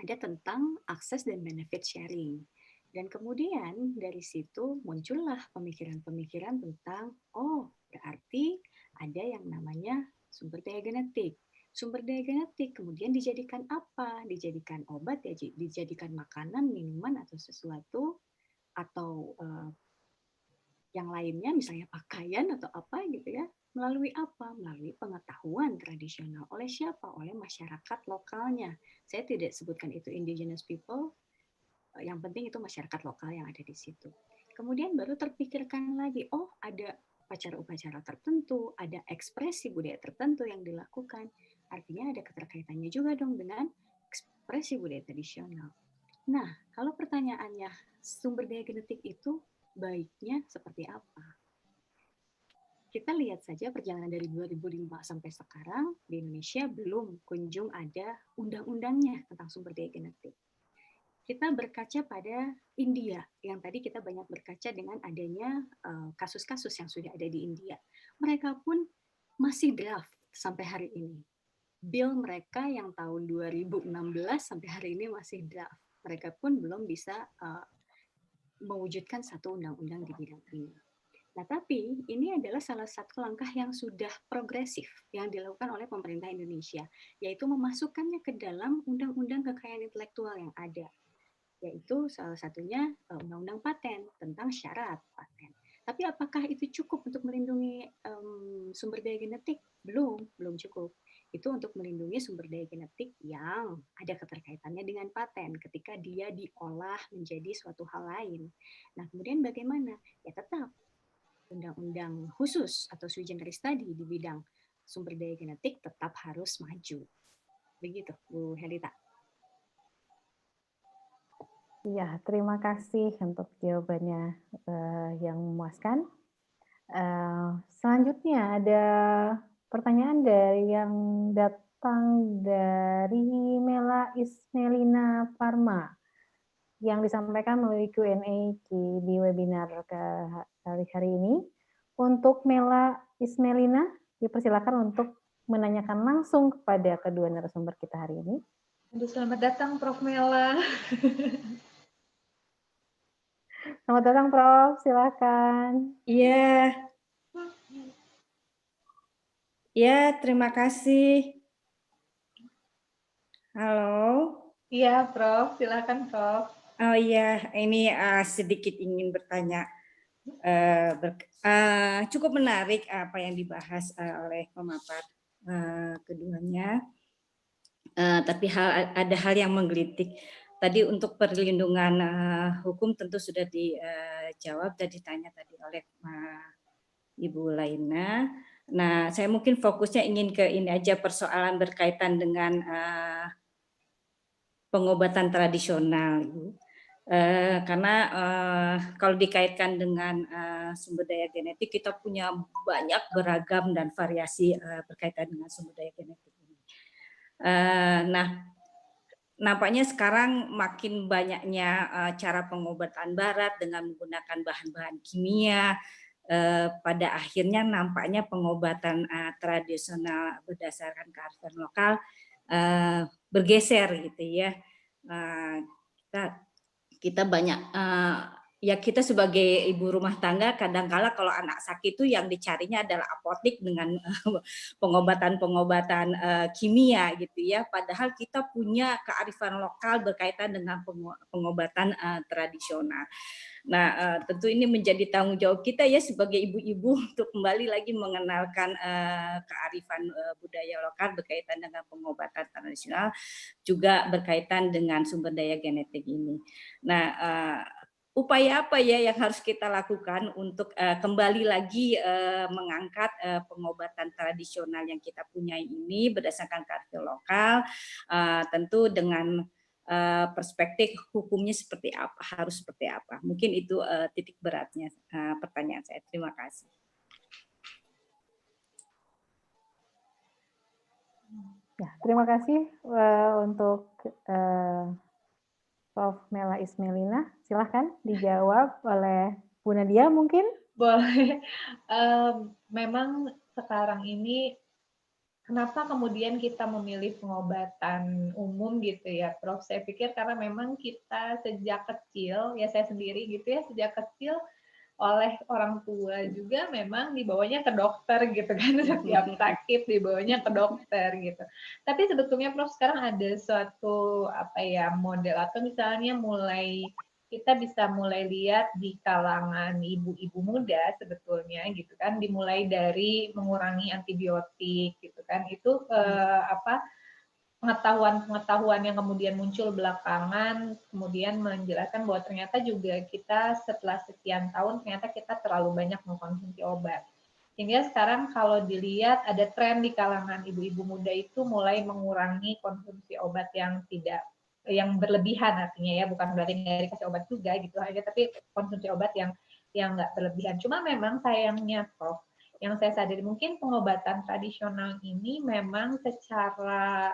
Speaker 3: ada tentang akses dan benefit sharing. Dan kemudian dari situ muncullah pemikiran-pemikiran tentang, oh berarti ada yang namanya sumber daya genetik. Sumber daya genetik kemudian dijadikan apa? Dijadikan obat, ya, dijadikan makanan, minuman atau sesuatu, atau yang lainnya, misalnya pakaian atau apa gitu ya. Melalui apa? Melalui pengetahuan tradisional. Oleh siapa? Oleh masyarakat lokalnya. Saya tidak sebutkan itu indigenous people, yang penting itu masyarakat lokal yang ada di situ. Kemudian baru terpikirkan lagi, oh ada upacara-upacara tertentu, ada ekspresi budaya tertentu yang dilakukan. Artinya ada keterkaitannya juga dong dengan ekspresi budaya tradisional. Nah, kalau pertanyaannya sumber daya genetik itu baiknya seperti apa? Kita lihat saja perjalanan dari 2005 sampai sekarang di Indonesia belum kunjung ada undang-undangnya tentang sumber daya genetik. Kita berkaca pada India, yang tadi kita banyak berkaca dengan adanya kasus-kasus yang sudah ada di India. Mereka pun masih draft sampai hari ini. Bill mereka yang tahun 2016 sampai hari ini masih draft. Mereka pun belum bisa mewujudkan satu undang-undang di bidang ini. Nah, tapi ini adalah salah satu langkah yang sudah progresif yang dilakukan oleh pemerintah Indonesia, yaitu memasukkannya ke dalam undang-undang kekayaan intelektual yang ada, yaitu salah satunya undang-undang paten tentang syarat paten. Tapi apakah itu cukup untuk melindungi sumber daya genetik? Belum cukup. Itu untuk melindungi sumber daya genetik yang ada keterkaitannya dengan paten ketika dia diolah menjadi suatu hal lain. Nah, kemudian bagaimana? Ya tetap undang-undang khusus atau sui generis tadi di bidang sumber daya genetik tetap harus maju. Begitu, Bu Helita.
Speaker 1: Ya, terima kasih untuk jawabannya yang memuaskan. Selanjutnya ada pertanyaan dari yang datang dari Mela Ismelina Parma yang disampaikan melalui Q&A di webinar hari ini. Untuk Mela Ismelina, dipersilakan untuk menanyakan langsung kepada kedua narasumber kita hari ini.
Speaker 2: Selamat datang Prof. Mela.
Speaker 1: Selamat datang Prof, silakan.
Speaker 5: Iya. Ya, terima kasih. Halo.
Speaker 2: Iya, Prof. Silakan, Prof.
Speaker 5: Oh iya, ini sedikit ingin bertanya. Cukup menarik apa yang dibahas oleh pemaparan keduanya. Tapi ada hal yang menggelitik. Tadi untuk perlindungan hukum tentu sudah dijawab dan ditanya tadi oleh Ibu Laina. Nah, saya mungkin fokusnya ingin ke ini aja, persoalan berkaitan dengan pengobatan tradisional, Ibu. Karena kalau dikaitkan dengan sumber daya genetik, kita punya banyak beragam dan variasi berkaitan dengan sumber daya genetik ini. Nah, nampaknya sekarang makin banyaknya cara pengobatan barat dengan menggunakan bahan-bahan kimia. Pada akhirnya nampaknya pengobatan tradisional berdasarkan kearifan lokal bergeser gitu ya. Kita banyak ya, kita sebagai ibu rumah tangga kadangkala kalau anak sakit itu yang dicarinya adalah apotik dengan pengobatan-pengobatan kimia gitu ya, padahal kita punya kearifan lokal berkaitan dengan pengobatan tradisional. Nah, tentu ini menjadi tanggung jawab kita ya sebagai ibu-ibu untuk kembali lagi mengenalkan kearifan budaya lokal berkaitan dengan pengobatan tradisional, juga berkaitan dengan sumber daya genetik ini. Nah, upaya apa ya yang harus kita lakukan untuk kembali lagi mengangkat pengobatan tradisional yang kita punya ini berdasarkan kearifan lokal, tentu dengan perspektif hukumnya seperti apa, harus seperti apa. Mungkin itu titik beratnya pertanyaan saya. Terima kasih.
Speaker 1: Ya, terima kasih untuk Prof. Mela Ismelina. Silahkan dijawab oleh Bu Nadia mungkin.
Speaker 2: Boleh. Memang sekarang ini kenapa kemudian kita memilih pengobatan umum gitu ya, Prof? Saya pikir karena memang kita sejak kecil, ya saya sendiri gitu ya, sejak kecil oleh orang tua juga memang dibawanya ke dokter gitu kan, setiap sakit dibawanya ke dokter gitu. Tapi sebetulnya Prof sekarang ada suatu model atau misalnya kita bisa mulai lihat di kalangan ibu-ibu muda sebetulnya gitu kan, dimulai dari mengurangi antibiotik gitu kan, itu pengetahuan yang kemudian muncul belakangan, kemudian menjelaskan bahwa ternyata juga kita setelah sekian tahun ternyata kita terlalu banyak mengkonsumsi obat. Sehingga sekarang kalau dilihat ada tren di kalangan ibu-ibu muda itu mulai mengurangi konsumsi obat yang berlebihan, artinya ya bukan berarti nggak dikasih obat juga gitu aja, tapi konsumsi obat yang nggak berlebihan. Cuma memang sayangnya Prof, yang saya sadari mungkin pengobatan tradisional ini memang secara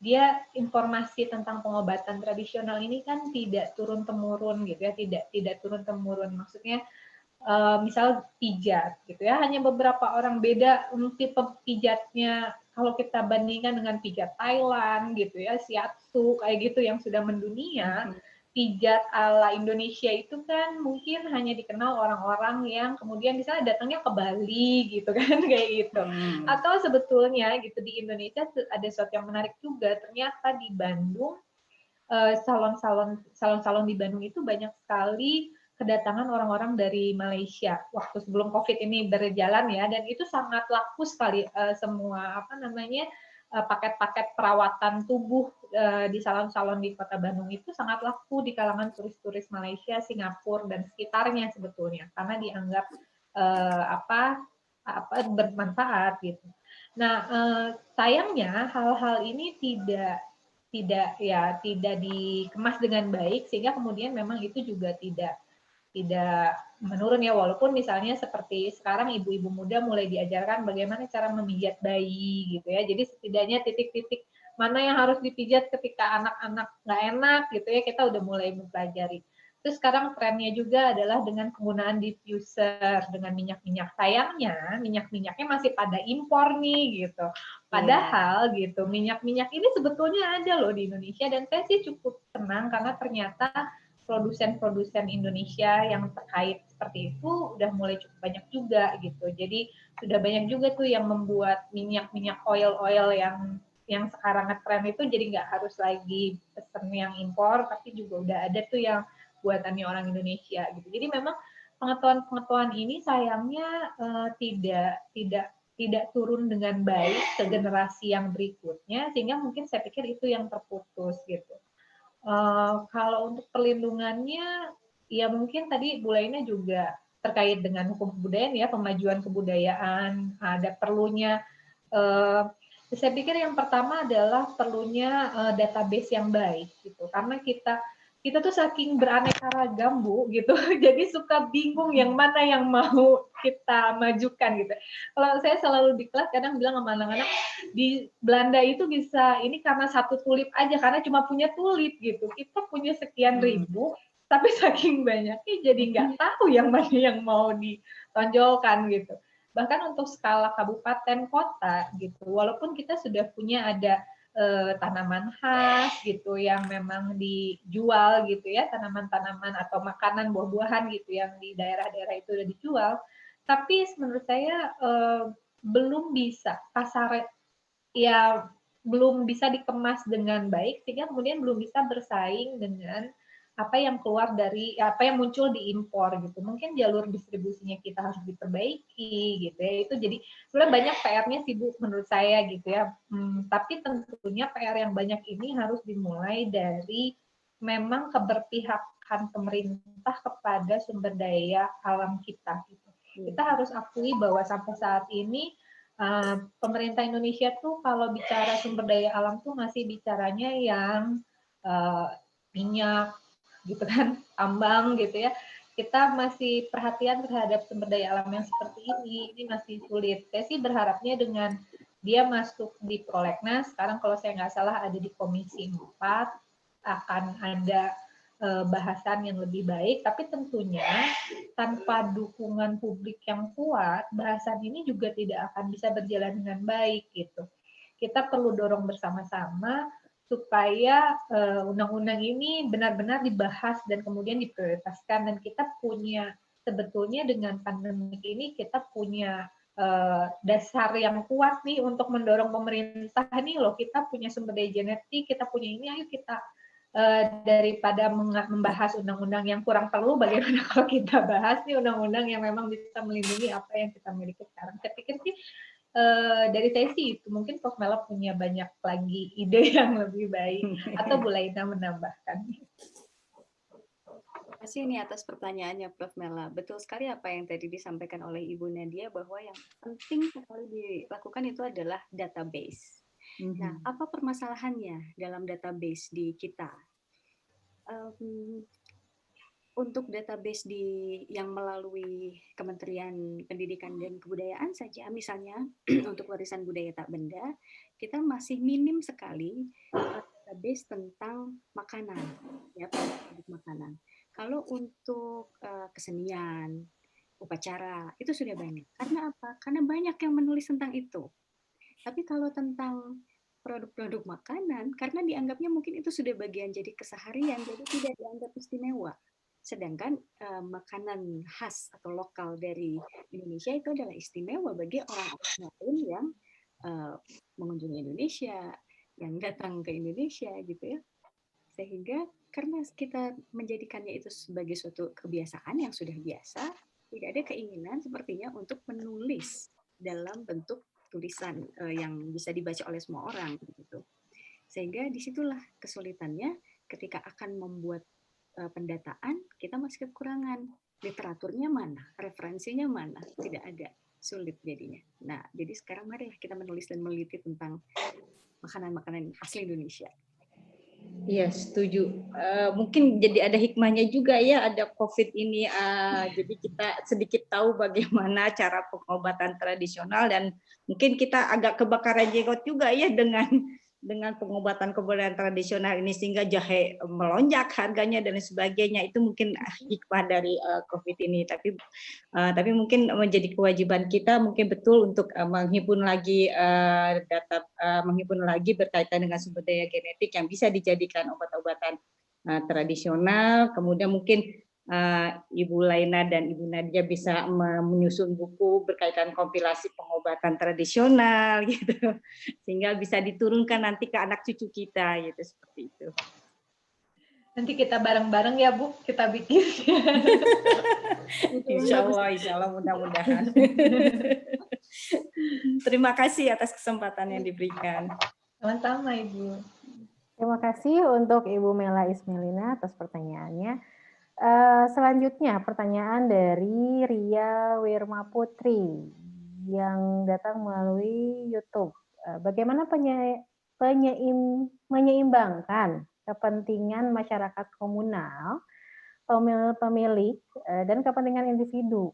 Speaker 2: dia informasi tentang pengobatan tradisional ini kan tidak turun temurun gitu ya, tidak turun temurun, maksudnya misal pijat gitu ya, hanya beberapa orang beda tipe pijatnya kalau kita bandingkan dengan pijat Thailand gitu ya, shiatsu kayak gitu yang sudah mendunia. Pijat ala Indonesia itu kan mungkin hanya dikenal orang-orang yang kemudian misalnya datangnya ke Bali gitu kan, kayak gitu. Atau sebetulnya gitu di Indonesia ada sesuatu yang menarik juga, ternyata di Bandung salon-salon di Bandung itu banyak sekali kedatangan orang-orang dari Malaysia waktu sebelum COVID ini berjalan ya, dan itu sangat laku sekali semua paket-paket perawatan tubuh di salon-salon di Kota Bandung itu sangat laku di kalangan turis-turis Malaysia, Singapura dan sekitarnya sebetulnya, karena dianggap bermanfaat gitu. Nah, sayangnya hal-hal ini tidak dikemas dengan baik, sehingga kemudian memang itu juga tidak menurun ya, walaupun misalnya seperti sekarang ibu-ibu muda mulai diajarkan bagaimana cara memijat bayi gitu ya, jadi setidaknya titik-titik mana yang harus dipijat ketika anak-anak nggak enak gitu ya, kita udah mulai mempelajari. Terus sekarang trennya juga adalah dengan penggunaan diffuser dengan minyak-minyak. Sayangnya minyak-minyaknya masih pada impor nih gitu. Padahal gitu minyak-minyak ini sebetulnya ada loh di Indonesia, dan saya sih cukup senang karena ternyata produsen-produsen Indonesia yang terkait seperti itu udah mulai cukup banyak juga gitu. Jadi sudah banyak juga tuh yang membuat minyak-minyak oil yang sekarang ngetren itu, jadi nggak harus lagi pesen yang impor, tapi juga udah ada tuh yang buatannya orang Indonesia gitu. Jadi memang pengetahuan ini sayangnya tidak turun dengan baik ke generasi yang berikutnya, sehingga mungkin saya pikir itu yang terputus gitu. Kalau untuk perlindungannya, ya mungkin tadi Bu Laina juga terkait dengan hukum kebudayaan ya, pemajuan kebudayaan, ada perlunya. Saya pikir yang pertama adalah perlunya database yang baik gitu, karena kita tuh saking beraneka ragam Bu gitu, jadi suka bingung yang mana yang mau kita majukan gitu. Kalau saya selalu di kelas kadang bilang sama anak-anak, di Belanda itu bisa ini karena satu tulip aja, karena cuma punya tulip gitu. Kita punya sekian ribu, tapi saking banyaknya jadi nggak tahu yang mana yang mau ditonjolkan gitu. Bahkan untuk skala kabupaten kota gitu, walaupun kita sudah punya ada tanaman khas gitu yang memang dijual gitu ya, tanaman-tanaman atau makanan buah-buahan gitu yang di daerah-daerah itu udah dijual, tapi menurut saya belum bisa belum bisa dikemas dengan baik, sehingga kemudian belum bisa bersaing dengan apa yang keluar dari apa yang muncul di impor gitu. Mungkin jalur distribusinya kita harus diperbaiki gitu ya. Itu jadi sebenarnya banyak PR-nya sih Bu menurut saya gitu ya. Tapi tentunya PR yang banyak ini harus dimulai dari memang keberpihakan pemerintah kepada sumber daya alam kita gitu. Kita harus akui bahwa sampai saat ini pemerintah Indonesia tuh kalau bicara sumber daya alam tuh masih bicaranya yang minyak gitu kan, tambang gitu ya. Kita masih perhatian terhadap sumber daya alam yang seperti ini masih sulit. Saya sih berharapnya dengan dia masuk di prolegnas, sekarang kalau saya nggak salah ada di Komisi 4, akan ada bahasan yang lebih baik, tapi tentunya tanpa dukungan publik yang kuat, bahasan ini juga tidak akan bisa berjalan dengan baik gitu. Kita perlu dorong bersama-sama supaya undang-undang ini benar-benar dibahas dan kemudian diprioritaskan, dan kita punya sebetulnya dengan pandemi ini kita punya dasar yang kuat nih untuk mendorong pemerintah nih loh, kita punya sumber daya genetik, kita punya ini, ayo kita daripada membahas undang-undang yang kurang perlu, bagaimana kalau kita bahas nih undang-undang yang memang bisa melindungi apa yang kita miliki sekarang. Saya pikir sih dari saya sih itu, mungkin Prof. Mela punya banyak lagi ide yang lebih baik, atau Bu Laina menambahkan.
Speaker 3: Terima kasih nih atas pertanyaannya Prof. Mela. Betul sekali apa yang tadi disampaikan oleh Ibu Nadia, bahwa yang penting sekali dilakukan itu adalah database. Nah, apa permasalahannya dalam database di kita? Untuk database yang melalui Kementerian Pendidikan dan Kebudayaan saja, misalnya untuk warisan budaya tak benda, kita masih minim sekali database tentang makanan, ya, produk makanan. Kalau untuk kesenian, upacara, itu sudah banyak. Karena apa? Karena banyak yang menulis tentang itu. Tapi kalau tentang produk-produk makanan, karena dianggapnya mungkin itu sudah bagian jadi keseharian, jadi tidak dianggap istimewa. Sedangkan makanan khas atau lokal dari Indonesia itu adalah istimewa bagi orang-orang lain yang mengunjungi Indonesia, yang datang ke Indonesia gitu ya. Sehingga karena kita menjadikannya itu sebagai suatu kebiasaan yang sudah biasa, tidak ada keinginan sepertinya untuk menulis dalam bentuk tulisan yang bisa dibaca oleh semua orang gitu. Sehingga disitulah kesulitannya ketika akan membuat pendataan, kita masih kekurangan. Literaturnya mana? Referensinya mana? Tidak ada. Sulit jadinya. Nah, jadi sekarang mari kita menulis dan meneliti tentang makanan-makanan asli Indonesia.
Speaker 5: Iya, setuju. Mungkin jadi ada hikmahnya juga ya, ada COVID ini. Jadi kita sedikit tahu bagaimana cara pengobatan tradisional, dan mungkin kita agak kebakaran jenggot juga ya dengan pengobatan tradisional ini, sehingga jahe melonjak harganya dan sebagainya. Itu mungkin hikmah dari COVID ini. Tapi mungkin menjadi kewajiban kita mungkin betul untuk menghimpun lagi data, menghimpun lagi berkaitan dengan sumber daya genetik yang bisa dijadikan obat-obatan tradisional. Kemudian mungkin Ibu Laina dan Ibu Nadia bisa menyusun buku berkaitan kompilasi pengobatan tradisional gitu, sehingga bisa diturunkan nanti ke anak cucu kita gitu, seperti itu.
Speaker 2: Nanti kita bareng-bareng ya Bu, kita bikin.
Speaker 5: Insya Allah mudah-mudahan. Terima kasih atas kesempatan yang diberikan.
Speaker 2: Sama-sama Ibu.
Speaker 1: Terima kasih untuk Ibu Mela Ismelina atas pertanyaannya. Selanjutnya pertanyaan dari Ria Wirma Putri yang datang melalui YouTube. Bagaimana menyeimbangkan kepentingan masyarakat komunal, pemilik, dan kepentingan individu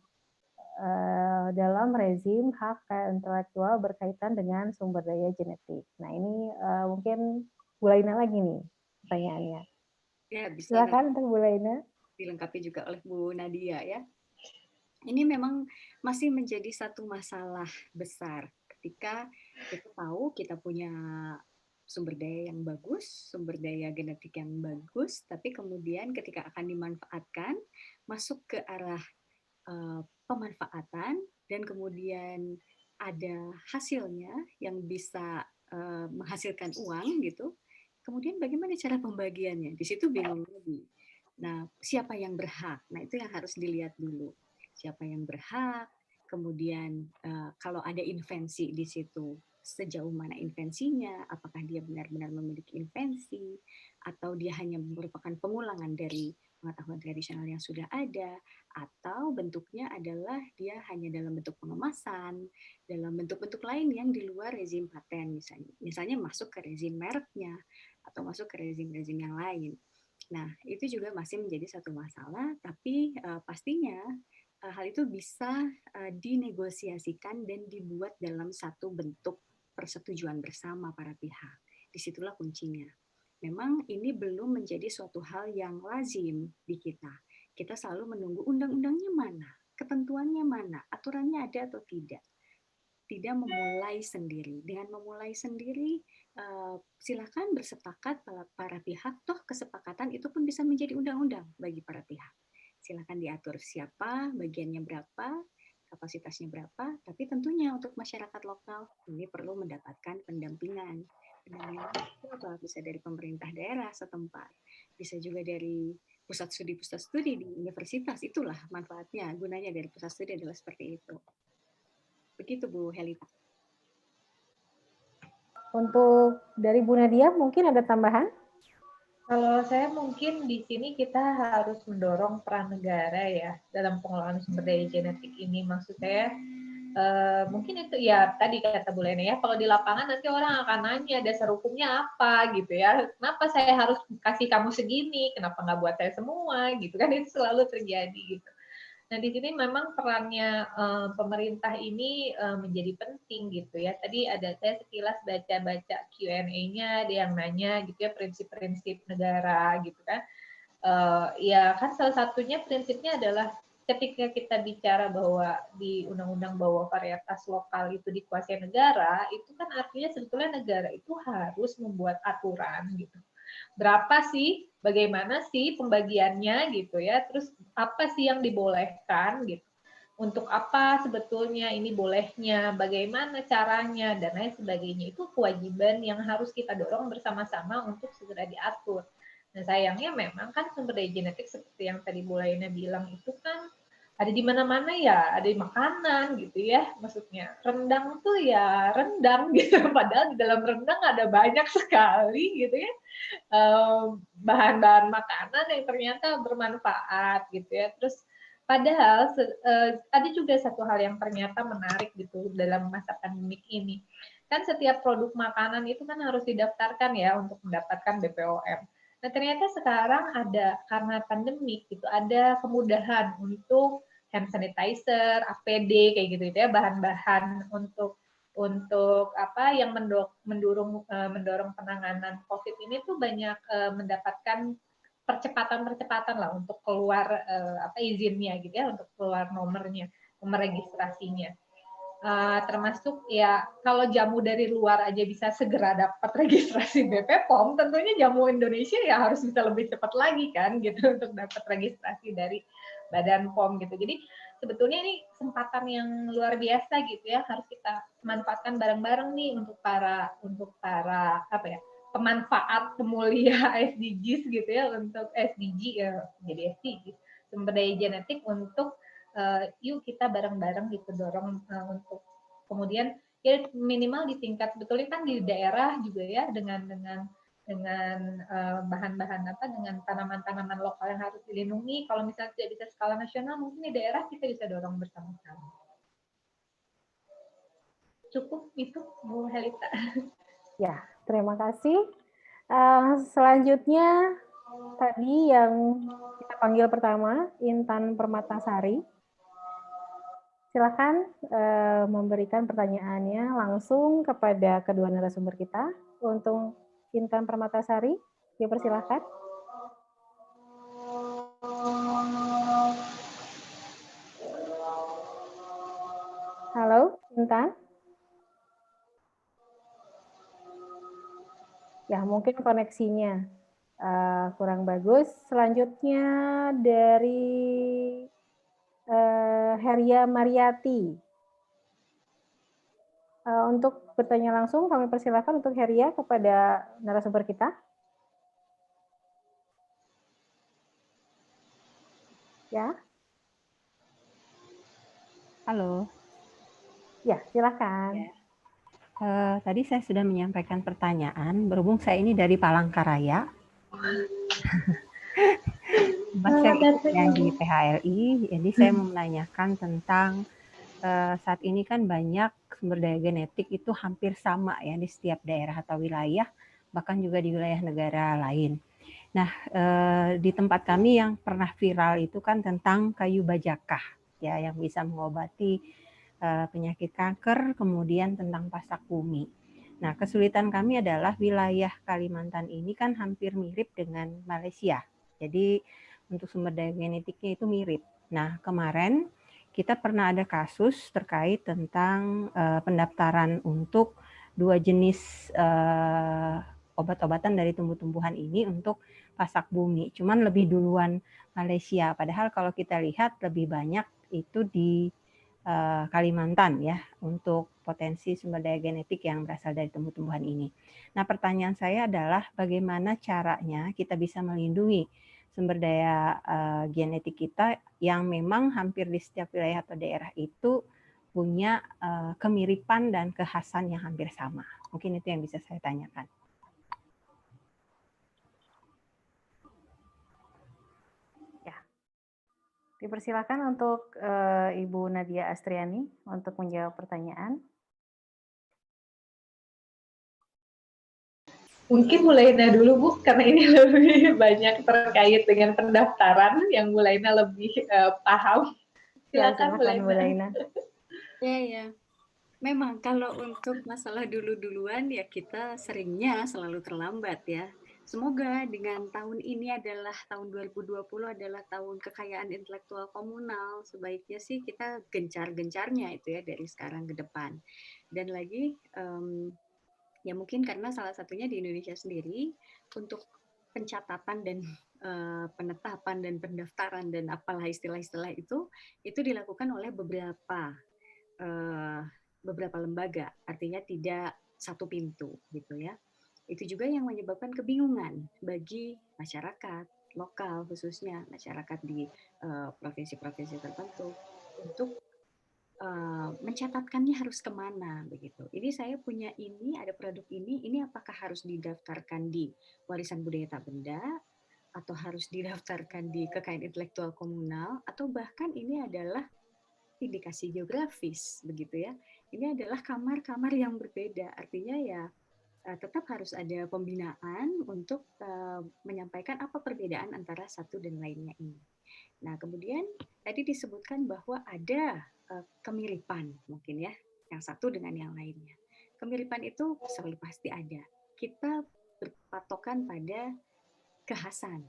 Speaker 1: dalam rezim hak intelektual berkaitan dengan sumber daya genetik. Nah, ini mungkin Bu Laina lagi nih pertanyaannya.
Speaker 3: Ya, bisa.
Speaker 1: Silakan untuk Bu Laina.
Speaker 3: Dilengkapi juga oleh Bu Nadia ya. Ini memang masih menjadi satu masalah besar ketika kita tahu kita punya sumber daya yang bagus, sumber daya genetik yang bagus, tapi kemudian ketika akan dimanfaatkan masuk ke arah pemanfaatan, dan kemudian ada hasilnya yang bisa menghasilkan uang gitu. Kemudian bagaimana cara pembagiannya? Di situ bingung lagi. Nah, siapa yang berhak? Nah, itu yang harus dilihat dulu. Siapa yang berhak? Kemudian kalau ada invensi di situ, sejauh mana invensinya? Apakah dia benar-benar memiliki invensi? Atau dia hanya merupakan pengulangan dari pengetahuan tradisional yang sudah ada? Atau bentuknya adalah dia hanya dalam bentuk pengemasan, dalam bentuk-bentuk lain yang di luar rezim paten misalnya. Misalnya masuk ke rezim mereknya, atau masuk ke rezim-rezim yang lain. Nah, itu juga masih menjadi satu masalah, tapi pastinya hal itu bisa dinegosiasikan dan dibuat dalam satu bentuk persetujuan bersama para pihak. Disitulah kuncinya. Memang ini belum menjadi suatu hal yang lazim di kita. Kita selalu menunggu undang-undangnya mana, ketentuannya mana, aturannya ada atau tidak. Tidak memulai sendiri. Dengan memulai sendiri, silakan bersepakat para pihak, toh kesepakatan itu pun bisa menjadi undang-undang bagi para pihak. Silakan diatur siapa, bagiannya berapa, kapasitasnya berapa, tapi tentunya untuk masyarakat lokal ini perlu mendapatkan pendampingan. Pendampingan itu apa? Bisa dari pemerintah daerah setempat, bisa juga dari pusat studi di universitas, itulah manfaatnya, gunanya dari pusat studi adalah seperti itu. Begitu Bu Helita.
Speaker 1: Untuk dari Bu Nadia mungkin ada tambahan?
Speaker 2: Kalau saya mungkin di sini kita harus mendorong peran negara ya dalam pengelolaan sumber daya genetik ini. Maksud saya mungkin itu ya tadi kata Bu Lena ya, kalau di lapangan nanti orang akan nanya dasar hukumnya apa gitu ya. Kenapa saya harus kasih kamu segini? Kenapa nggak buat saya semua gitu kan, itu selalu terjadi gitu. Nah, di sini memang perannya pemerintah ini menjadi penting gitu ya. Tadi ada saya sekilas baca-baca Q&A-nya, ada yang nanya gitu ya prinsip-prinsip negara gitu kan. Ya kan salah satunya prinsipnya adalah ketika kita bicara bahwa di undang-undang bahwa varietas lokal itu dikuasai negara, itu kan artinya sebetulnya negara itu harus membuat aturan gitu. Berapa sih, bagaimana sih pembagiannya gitu ya, terus apa sih yang dibolehkan gitu, untuk apa sebetulnya ini bolehnya, bagaimana caranya, dan lain sebagainya. Itu kewajiban yang harus kita dorong bersama-sama untuk segera diatur. Nah sayangnya memang kan sumber daya genetik seperti yang tadi Bu Laina bilang itu kan ada di mana-mana ya, ada di makanan gitu ya, maksudnya rendang tuh ya rendang gitu, padahal di dalam rendang ada banyak sekali gitu ya bahan-bahan makanan yang ternyata bermanfaat gitu ya. Terus padahal ada juga satu hal yang ternyata menarik gitu dalam masa pandemik ini. Kan setiap produk makanan itu kan harus didaftarkan ya untuk mendapatkan BPOM. Nah, ternyata sekarang ada karena pandemik gitu ada kemudahan untuk hand sanitizer, APD kayak gitu ya, bahan-bahan untuk apa yang mendorong penanganan COVID ini tuh banyak mendapatkan percepatan lah untuk keluar apa izinnya gitu ya, untuk keluar nomor registrasinya. Termasuk ya kalau jamu dari luar aja bisa segera dapat registrasi BPOM, tentunya jamu Indonesia ya harus bisa lebih cepat lagi kan gitu untuk dapat registrasi dari Badan POM gitu. Jadi sebetulnya ini kesempatan yang luar biasa gitu ya, harus kita manfaatkan bareng-bareng nih untuk para apa ya, pemanfaat pemulia SDGs gitu ya, untuk SDG ya jadi SDG sumber daya genetik untuk yuk kita bareng-bareng gitu dorong untuk kemudian ya minimal di tingkat sebetulnya kan di daerah juga ya dengan bahan-bahan apa dengan tanaman-tanaman lokal yang harus dilindungi. Kalau misalnya tidak bisa skala nasional, mungkin di daerah kita bisa dorong bersama-sama. Cukup itu Bu Helita.
Speaker 1: Ya, terima kasih. Selanjutnya tadi yang kita panggil pertama, Intan Permatasari. Silakan memberikan pertanyaannya langsung kepada kedua narasumber kita. Untuk Intan Permatasari, dipersilakan. Halo, Intan. Ya, mungkin koneksinya kurang bagus. Selanjutnya dari Heria Mariati. Untuk bertanya langsung, kami persilakan untuk Heria kepada narasumber kita. Ya.
Speaker 6: Halo.
Speaker 1: Ya, silakan.
Speaker 6: Ya. Tadi saya sudah menyampaikan pertanyaan, berhubung saya ini dari Palangkaraya. Saya yang di PHLI, jadi saya mau menanyakan tentang saat ini kan banyak sumber daya genetik itu hampir sama ya di setiap daerah atau wilayah, bahkan juga di wilayah negara lain. Nah, di tempat kami yang pernah viral itu kan tentang kayu bajakah, ya, yang bisa mengobati penyakit kanker, kemudian tentang pasak bumi. Nah, kesulitan kami adalah wilayah Kalimantan ini kan hampir mirip dengan Malaysia. Jadi untuk sumber daya genetiknya itu mirip. Nah, kemarin kita pernah ada kasus terkait tentang pendaftaran untuk dua jenis obat-obatan dari tumbuh-tumbuhan ini untuk pasak bumi. Cuman lebih duluan Malaysia. Padahal kalau kita lihat lebih banyak itu di Kalimantan ya untuk potensi sumber daya genetik yang berasal dari tumbuh-tumbuhan ini. Nah, pertanyaan saya adalah bagaimana caranya kita bisa melindungi sumber daya genetik kita yang memang hampir di setiap wilayah atau daerah itu punya kemiripan dan kekhasan yang hampir sama. Mungkin itu yang bisa saya tanyakan.
Speaker 1: Dipersilakan untuk Ibu Nadia Astriani untuk menjawab pertanyaan.
Speaker 2: Mungkin Mulaina dulu Bu, karena ini lebih banyak terkait dengan pendaftaran yang Mulaina lebih paham. Silakan Mulaina.
Speaker 3: Ya. Memang kalau untuk masalah dulu-duluan ya kita seringnya selalu terlambat ya. Semoga dengan tahun ini adalah tahun 2020 adalah tahun kekayaan intelektual komunal. Sebaiknya sih kita gencar-gencarnya itu ya dari sekarang ke depan. Dan lagi ya mungkin karena salah satunya di Indonesia sendiri untuk pencatatan dan penetapan dan pendaftaran dan apalah istilah-istilah itu dilakukan oleh beberapa lembaga, artinya tidak satu pintu gitu ya. Itu juga yang menyebabkan kebingungan bagi masyarakat lokal, khususnya masyarakat di provinsi-provinsi tertentu untuk mencatatkannya harus kemana begitu. Ini saya punya ini, ada produk ini apakah harus didaftarkan di warisan budaya tak benda atau harus didaftarkan di kekayaan intelektual komunal atau bahkan ini adalah indikasi geografis begitu ya. Ini adalah kamar-kamar yang berbeda. Artinya ya tetap harus ada pembinaan untuk menyampaikan apa perbedaan antara satu dan lainnya ini. Nah, kemudian tadi disebutkan bahwa ada kemiripan mungkin ya, yang satu dengan yang lainnya. Kemiripan itu selalu pasti ada. Kita berpatokan pada kekhasan.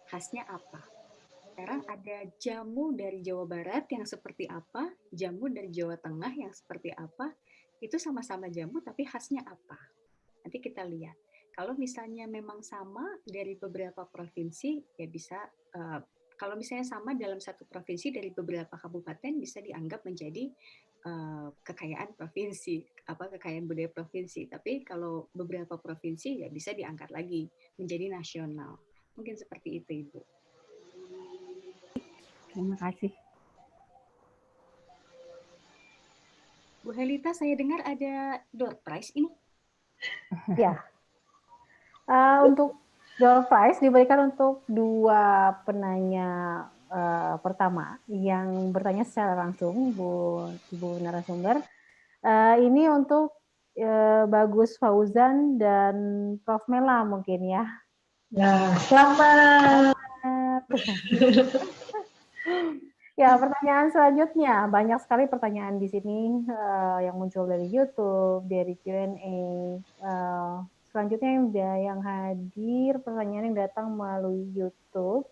Speaker 3: Khasnya apa? Sekarang ada jamu dari Jawa Barat yang seperti apa, jamu dari Jawa Tengah yang seperti apa, itu sama-sama jamu tapi khasnya apa? Nanti kita lihat. Kalau misalnya memang sama dari beberapa provinsi, ya bisa, kalau misalnya sama dalam satu provinsi dari beberapa kabupaten bisa dianggap menjadi kekayaan provinsi, kekayaan budaya provinsi. Tapi kalau beberapa provinsi ya bisa diangkat lagi menjadi nasional. Mungkin seperti itu, Ibu.
Speaker 6: Terima kasih.
Speaker 3: Bu Helita, saya dengar ada door prize ini.
Speaker 1: Ya, untuk door prize diberikan untuk dua penanya pertama yang bertanya secara langsung, Ibu narasumber. Ini untuk Bagus Fauzan dan Prof. Mela mungkin ya.
Speaker 2: Nah, selamat.
Speaker 1: Ya, pertanyaan selanjutnya. Banyak sekali pertanyaan di sini yang muncul dari YouTube, dari Q&A. Selanjutnya yang hadir, pertanyaan yang datang melalui YouTube.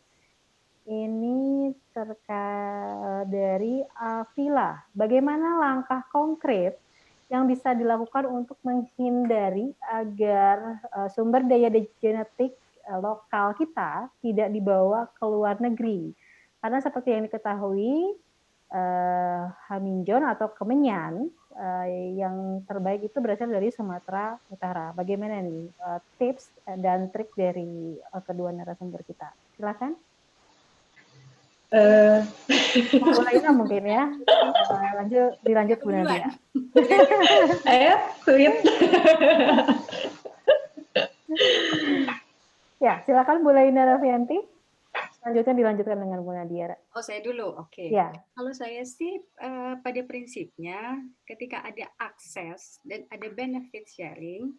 Speaker 1: Ini terkait dari Avila. Bagaimana langkah konkret yang bisa dilakukan untuk menghindari agar sumber daya genetik lokal kita tidak dibawa ke luar negeri? Karena seperti yang diketahui, Haminjon atau kemenyan yang terbaik itu berasal dari Sumatera Utara. Bagaimana nih tips dan trik dari kedua narasumber kita? Silakan. Mulainya mungkin ya. Dilanjut Bu Nadia.
Speaker 2: Ayo, quit.
Speaker 1: Ya, silakan Bu Laina Rafianti. Selanjutnya dilanjutkan dengan Bu Nadia.
Speaker 3: Oh, saya dulu. Oke.
Speaker 1: Ya.
Speaker 3: Kalau saya sih pada prinsipnya ketika ada akses dan ada benefit sharing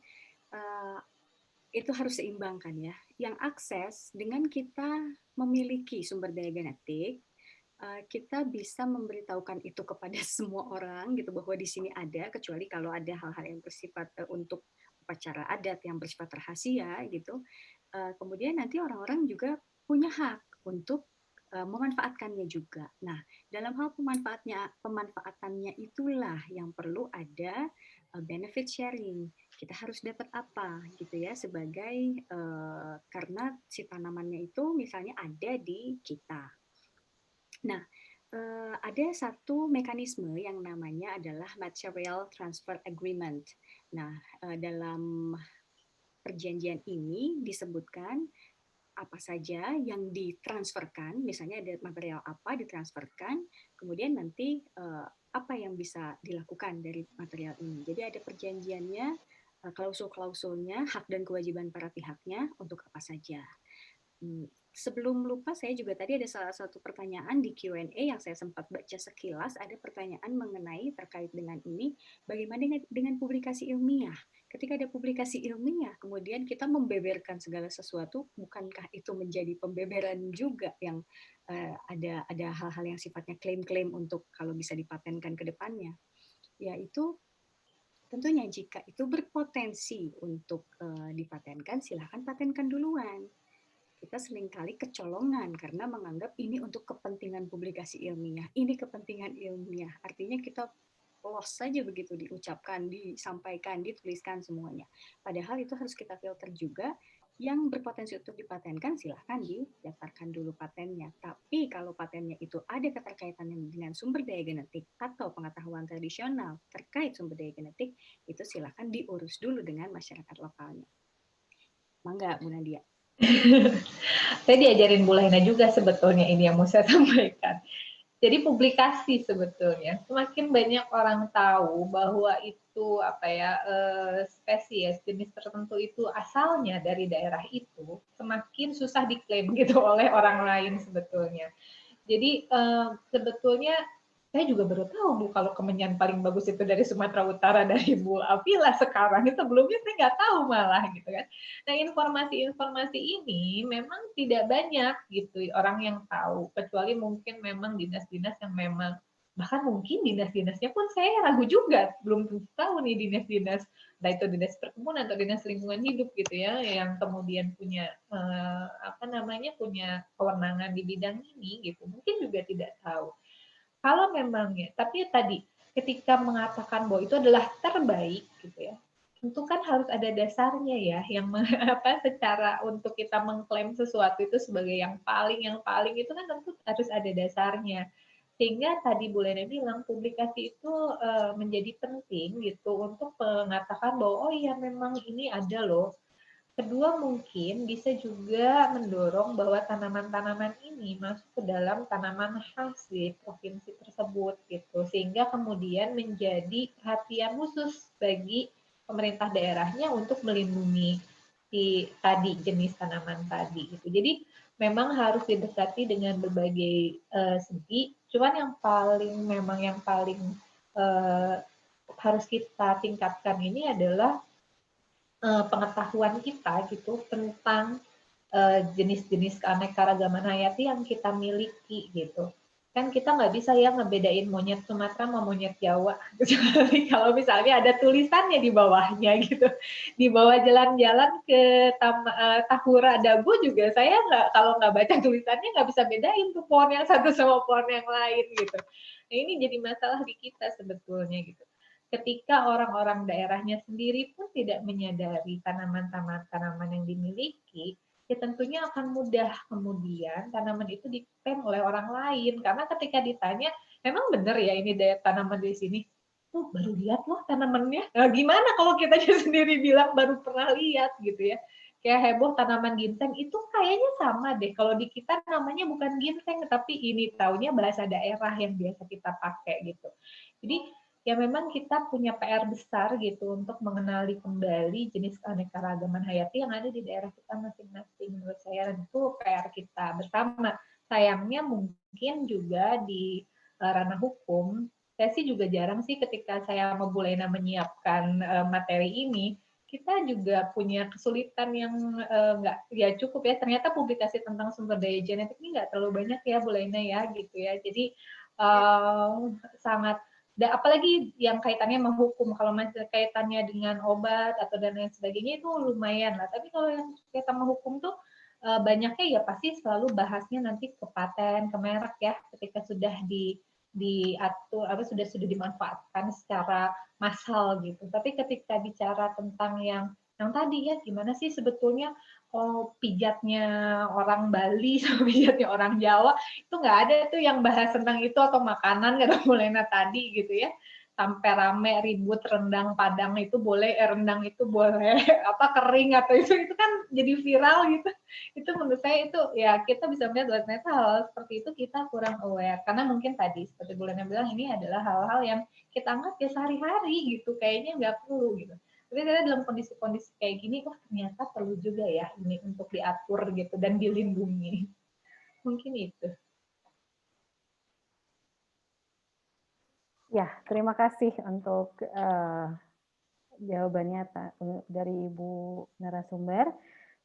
Speaker 3: itu harus seimbangkan ya. Yang akses dengan kita memiliki sumber daya genetik, kita bisa memberitahukan itu kepada semua orang gitu bahwa di sini ada, kecuali kalau ada hal-hal yang bersifat untuk upacara adat yang bersifat rahasia gitu. Kemudian nanti orang-orang juga punya hak untuk memanfaatkannya juga. Nah, dalam hal pemanfaatannya itulah yang perlu ada benefit sharing. Kita harus dapat apa gitu ya sebagai karena si tanamannya itu misalnya ada di kita. Nah, ada satu mekanisme yang namanya adalah material transfer agreement. Nah, dalam perjanjian ini disebutkan apa saja yang ditransferkan, misalnya ada material apa ditransferkan, kemudian nanti apa yang bisa dilakukan dari material ini. Jadi ada perjanjiannya, klausul-klausulnya, hak dan kewajiban para pihaknya untuk apa saja. Sebelum lupa, saya juga tadi ada salah satu pertanyaan di Q&A yang saya sempat baca sekilas, ada pertanyaan mengenai terkait dengan ini, bagaimana dengan publikasi ilmiah? Ketika ada publikasi ilmiah, kemudian kita membeberkan segala sesuatu, bukankah itu menjadi pembeberan juga yang ada hal-hal yang sifatnya klaim-klaim untuk kalau bisa dipatenkan ke depannya? Yaitu tentunya jika itu berpotensi untuk dipatenkan, silahkan patenkan duluan. Kita seringkali kecolongan karena menganggap ini untuk kepentingan publikasi ilmiah, ini kepentingan ilmiah. Artinya kita loss saja begitu diucapkan, disampaikan, dituliskan semuanya. Padahal itu harus kita filter juga. Yang berpotensi untuk dipatenkan silahkan didaftarkan dulu patennya. Tapi kalau patennya itu ada keterkaitannya dengan sumber daya genetik atau pengetahuan tradisional terkait sumber daya genetik, itu silahkan diurus dulu dengan masyarakat lokalnya. Mangga, Bu Nadia.
Speaker 2: Saya diajarin Bu Laina juga sebetulnya ini yang mau saya sampaikan. Jadi publikasi sebetulnya semakin banyak orang tahu bahwa itu spesies jenis tertentu itu asalnya dari daerah itu, semakin susah diklaim gitu oleh orang lain sebetulnya. Jadi sebetulnya saya juga baru tahu Bu kalau kemenyan paling bagus itu dari Sumatera Utara dari Bu Afila sekarang, itu sebelumnya saya nggak tahu malah gitu kan. Nah informasi-informasi ini memang tidak banyak gitu orang yang tahu, kecuali mungkin memang dinas-dinas yang memang, bahkan mungkin dinas-dinasnya pun saya ragu juga, belum tentu tahu nih dinas-dinas, entah itu dinas perkebunan atau dinas lingkungan hidup gitu ya, yang kemudian punya punya kewenangan di bidang ini gitu, mungkin juga tidak tahu. Kalau memangnya, tapi tadi ketika mengatakan bahwa itu adalah terbaik gitu ya, tentu kan harus ada dasarnya ya, yang secara untuk kita mengklaim sesuatu itu sebagai yang paling itu kan tentu harus ada dasarnya. Sehingga tadi Bu Lena bilang publikasi itu menjadi penting gitu untuk mengatakan bahwa oh iya memang ini ada loh. Kedua mungkin bisa juga mendorong bahwa tanaman-tanaman ini masuk ke dalam tanaman khas di provinsi tersebut gitu, sehingga kemudian menjadi perhatian khusus bagi pemerintah daerahnya untuk melindungi tadi jenis tanaman tadi gitu. Jadi memang harus didekati dengan berbagai segi. Cuman yang paling harus kita tingkatkan ini adalah pengetahuan kita gitu tentang jenis-jenis keanekaragaman hayati yang kita miliki gitu. Kan kita nggak bisa ya ngebedain monyet Sumatera sama monyet Jawa, kecuali kalau misalnya ada tulisannya di bawahnya gitu. Di bawah jalan-jalan ke Tahura Dago juga saya kalau nggak baca tulisannya nggak bisa bedain tuh pohon yang satu sama pohon yang lain gitu. Nah ini jadi masalah di kita sebetulnya gitu. Ketika orang-orang daerahnya sendiri pun tidak menyadari tanaman yang dimiliki, ya tentunya akan mudah kemudian tanaman itu diklaim oleh orang lain. Karena ketika ditanya, memang benar ya ini daya tanaman di sini? Tuh baru lihat loh tanamannya. Nah, gimana kalau kita sendiri bilang baru pernah lihat gitu ya. Kayak heboh tanaman ginseng, itu kayaknya sama deh. Kalau di kita namanya bukan ginseng, tapi ini taunya bahasa daerah yang biasa kita pakai gitu. Jadi ya memang kita punya PR besar gitu untuk mengenali kembali jenis keanekaragaman hayati yang ada di daerah kita masing-masing. Menurut saya itu PR kita bersama. Sayangnya mungkin juga di ranah hukum, saya sih juga jarang sih ketika saya sama Bu Lena menyiapkan materi ini, kita juga punya kesulitan yang nggak ya cukup ya. Ternyata publikasi tentang sumber daya genetik ini nggak terlalu banyak ya Bu Lena ya gitu ya. Jadi sangat apalagi yang kaitannya sama hukum, kalau masih kaitannya dengan obat atau dan lain sebagainya itu lumayan lah. Tapi kalau yang kaitan sama hukum tuh banyaknya ya pasti selalu bahasnya nanti ke paten, ke merek ya, ketika sudah diatur sudah dimanfaatkan secara massal gitu. Tapi ketika bicara tentang yang tadi ya, gimana sih sebetulnya pijatnya orang Bali sama pijatnya orang Jawa, itu nggak ada tuh yang bahas tentang itu, atau makanan kata Bu Lena tadi gitu ya. Sampai rame ribut rendang Padang itu boleh, rendang itu boleh kering atau itu kan jadi viral gitu. Itu menurut saya itu ya, kita bisa melihat ternyata hal seperti itu kita kurang aware, karena mungkin tadi seperti Bu Lena bilang, ini adalah hal-hal yang kita anggap ya sehari-hari gitu, kayaknya nggak perlu gitu. Tapi ternyata dalam kondisi-kondisi kayak gini, ternyata perlu juga ya ini untuk diatur gitu dan dilindungi. Mungkin itu.
Speaker 1: Ya, terima kasih untuk jawabannya dari Ibu narasumber.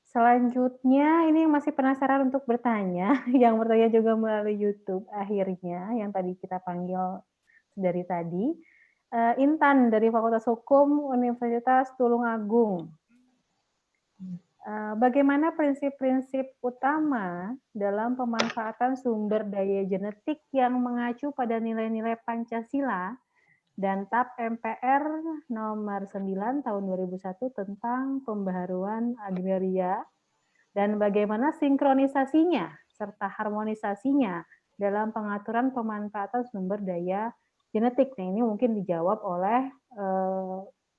Speaker 1: Selanjutnya, ini masih penasaran untuk bertanya, yang bertanya juga melalui YouTube akhirnya, yang tadi kita panggil dari tadi. Intan dari Fakultas Hukum Universitas Tulungagung. Bagaimana prinsip-prinsip utama dalam pemanfaatan sumber daya genetik yang mengacu pada nilai-nilai Pancasila dan TAP MPR nomor 9 tahun 2001 tentang pembaharuan agraria, dan bagaimana sinkronisasinya serta harmonisasinya dalam pengaturan pemanfaatan sumber daya genetik? Nah, ini mungkin dijawab oleh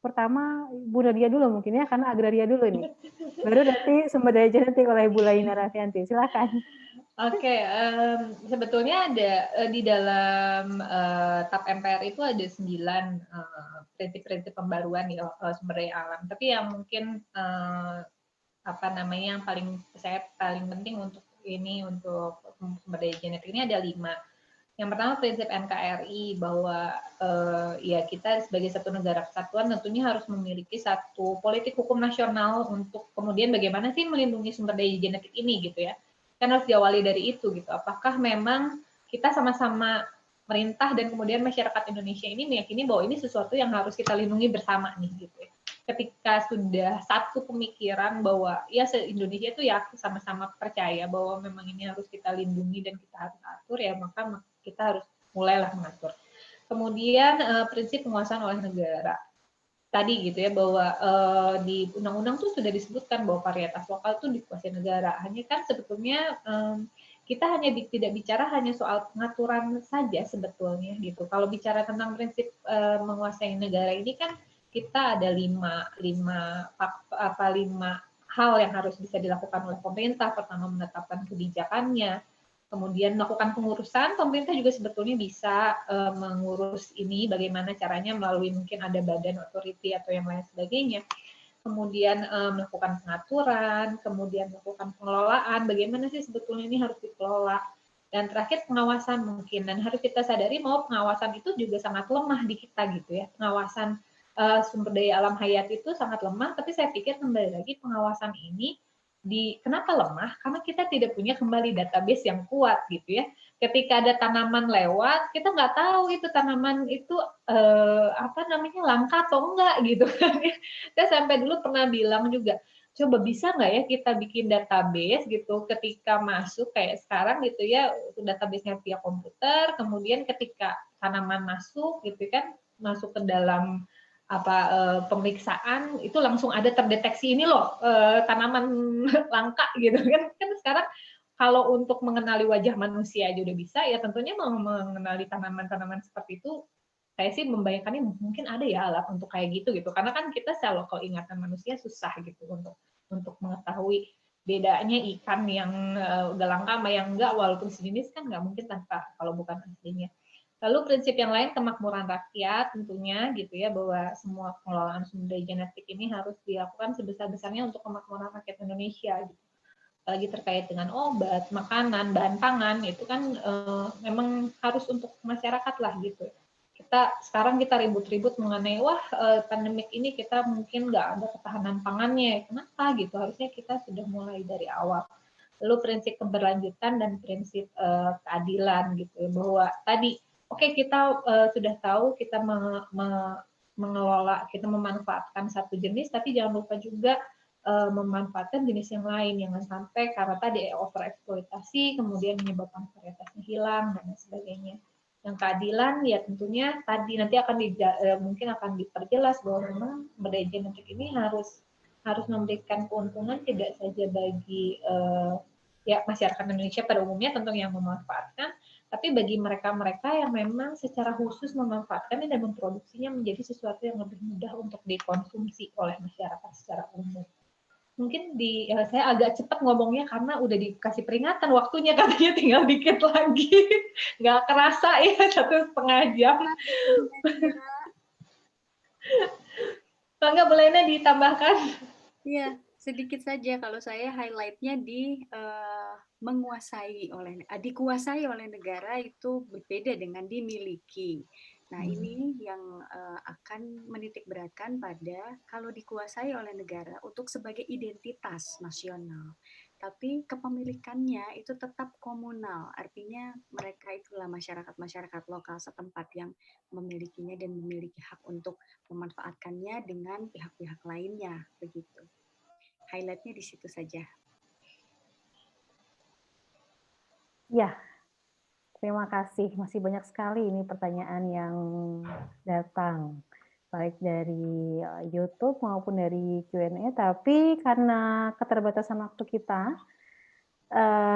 Speaker 1: pertama Bu Nadia dulu mungkin ya, karena agraria dulu nih. Baru nanti sumber daya genetik oleh Bu Laina Raffianti. Silakan.
Speaker 2: Oke, sebetulnya ada di dalam TAP MPR itu ada 9 prinsip-prinsip pembaruan ya sumber daya alam. Tapi yang mungkin yang paling penting untuk sumber daya genetik ini ada 5. Yang pertama prinsip NKRI, bahwa ya kita sebagai satu negara kesatuan tentunya harus memiliki satu politik hukum nasional untuk kemudian bagaimana sih melindungi sumber daya genetik ini gitu ya. Kan harus diawali dari itu gitu. Apakah memang kita sama-sama pemerintah dan kemudian masyarakat Indonesia ini meyakini bahwa ini sesuatu yang harus kita lindungi bersama nih gitu ya. Ketika sudah satu pemikiran bahwa ya se-Indonesia itu ya sama-sama percaya bahwa memang ini harus kita lindungi dan kita harus atur, ya maka kita harus mulailah mengatur. Kemudian prinsip penguasaan oleh negara. Tadi gitu ya, bahwa di undang-undang tuh sudah disebutkan bahwa varietas lokal itu dikuasai negara. Hanya kan sebetulnya kita tidak bicara hanya soal pengaturan saja sebetulnya gitu. Kalau bicara tentang prinsip menguasai negara ini kan kita ada 5 hal yang harus bisa dilakukan oleh pemerintah. Pertama, menetapkan kebijakannya. Kemudian melakukan pengurusan, pemerintah juga sebetulnya bisa mengurus ini, bagaimana caranya melalui mungkin ada badan otoriti atau yang lain sebagainya. Kemudian melakukan pengaturan, kemudian melakukan pengelolaan, bagaimana sih sebetulnya ini harus dikelola. Dan terakhir pengawasan mungkin, dan harus kita sadari bahwa pengawasan itu juga sangat lemah di kita gitu ya. Pengawasan sumber daya alam hayati itu sangat lemah, tapi saya pikir kembali lagi pengawasan ini kenapa lemah? Karena kita tidak punya kembali database yang kuat gitu ya. Ketika ada tanaman lewat, kita nggak tahu itu tanaman itu langka atau enggak gitu kan. Saya sampai dulu pernah bilang juga, coba bisa nggak ya kita bikin database gitu ketika masuk kayak sekarang gitu ya, database-nya via komputer, kemudian ketika tanaman masuk gitu kan, masuk ke dalam pemeriksaan itu langsung ada terdeteksi ini loh tanaman langka gitu kan sekarang kalau untuk mengenali wajah manusia aja udah bisa, ya tentunya mengenali tanaman-tanaman seperti itu saya sih membayangkannya mungkin ada ya alat untuk kayak gitu karena kan kita kalau ingatan manusia susah gitu untuk mengetahui bedanya ikan yang udah langka sama yang enggak, walaupun sejenis kan nggak mungkin tanpa kalau bukan aslinya. Lalu prinsip yang lain kemakmuran rakyat tentunya gitu ya, bahwa semua pengelolaan sumber daya genetik ini harus dilakukan sebesar-besarnya untuk kemakmuran rakyat Indonesia gitu. Lagi terkait dengan obat, makanan, bahan pangan itu kan memang harus untuk masyarakat lah gitu. Sekarang kita ribut-ribut mengenai pandemik ini kita mungkin nggak ada ketahanan pangannya. Kenapa gitu? Harusnya kita sudah mulai dari awal. Lalu prinsip keberlanjutan dan prinsip keadilan gitu, bahwa tadi oke, kita sudah tahu kita mengelola, kita memanfaatkan satu jenis, tapi jangan lupa juga memanfaatkan jenis yang lain. Jangan sampai karena tadi overeksploitasi, kemudian menyebabkan varietasnya hilang, dan sebagainya. Yang keadilan ya tentunya tadi nanti akan mungkin akan diperjelas bahwa memang sumber daya genetik ini harus memberikan keuntungan tidak saja bagi ya masyarakat Indonesia pada umumnya tentu yang memanfaatkan, tapi bagi mereka-mereka yang memang secara khusus memanfaatkannya dan memproduksinya menjadi sesuatu yang lebih mudah untuk dikonsumsi oleh masyarakat secara umum. Mungkin saya agak cepat ngomongnya karena udah dikasih peringatan waktunya katanya tinggal dikit lagi. Nggak kerasa ya 1,5 jam. Nggak bolehnya ditambahkan?
Speaker 3: Iya, sedikit saja. Kalau saya highlight-nya di dikuasai oleh negara itu berbeda dengan dimiliki. Nah, ini yang akan menitik beratkan pada kalau dikuasai oleh negara untuk sebagai identitas nasional. Tapi kepemilikannya itu tetap komunal. Artinya mereka itulah masyarakat-masyarakat lokal setempat yang memilikinya dan memiliki hak untuk memanfaatkannya dengan pihak-pihak lainnya. Begitu. Highlight-nya di situ saja.
Speaker 1: Ya. Terima kasih. Masih banyak sekali ini pertanyaan yang datang, baik dari YouTube maupun dari Q&A. Tapi karena keterbatasan waktu kita,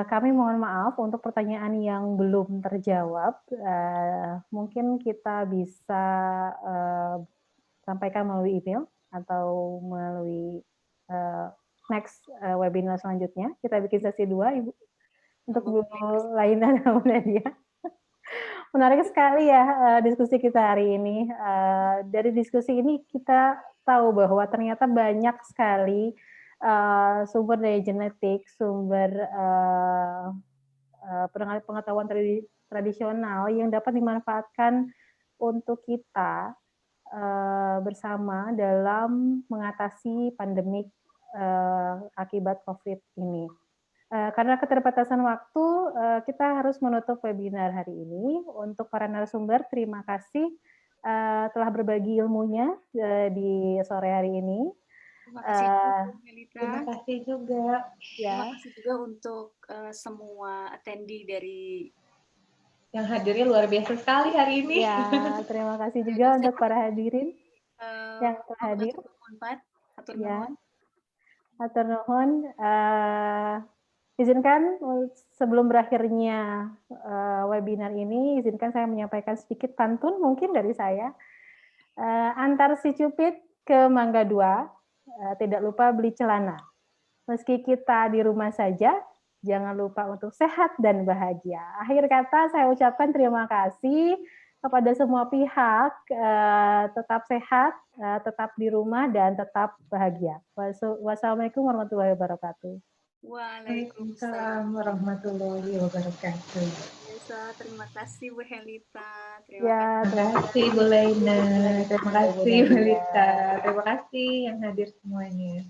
Speaker 1: kami mohon maaf untuk pertanyaan yang belum terjawab. Mungkin kita bisa sampaikan melalui email atau melalui next webinar selanjutnya. Kita bikin sesi 2, Ibu. Untuk Bu Laina dan Bu Nadia. Menarik sekali ya diskusi kita hari ini. Dari diskusi ini kita tahu bahwa ternyata banyak sekali sumber daya genetik, sumber pengetahuan tradisional yang dapat dimanfaatkan untuk kita bersama dalam mengatasi pandemik akibat COVID ini. Karena keterbatasan waktu, kita harus menutup webinar hari ini. Untuk para narasumber, terima kasih telah berbagi ilmunya di sore hari ini.
Speaker 3: Terima kasih juga, Melita.
Speaker 2: Terima kasih juga.
Speaker 3: Terima kasih juga untuk semua attendee dari
Speaker 2: yang hadirnya luar biasa sekali hari ini.
Speaker 1: Ya, terima kasih juga untuk para hadirin yang telah hadir. Ya. Hatur nuhun. Izinkan sebelum berakhirnya webinar ini, izinkan saya menyampaikan sedikit pantun mungkin dari saya. Antar si cupid ke Mangga 2, tidak lupa beli celana. Meski kita di rumah saja, jangan lupa untuk sehat dan bahagia. Akhir kata saya ucapkan terima kasih kepada semua pihak, tetap sehat, tetap di rumah, dan tetap bahagia. Wassalamualaikum warahmatullahi wabarakatuh.
Speaker 2: Waalaikumsalam warahmatullahi wabarakatuh.
Speaker 3: Terima kasih Bu Helita.
Speaker 2: Terima kasih Bu Laina. Terima kasih Bu Helita. Terima kasih yang hadir semuanya.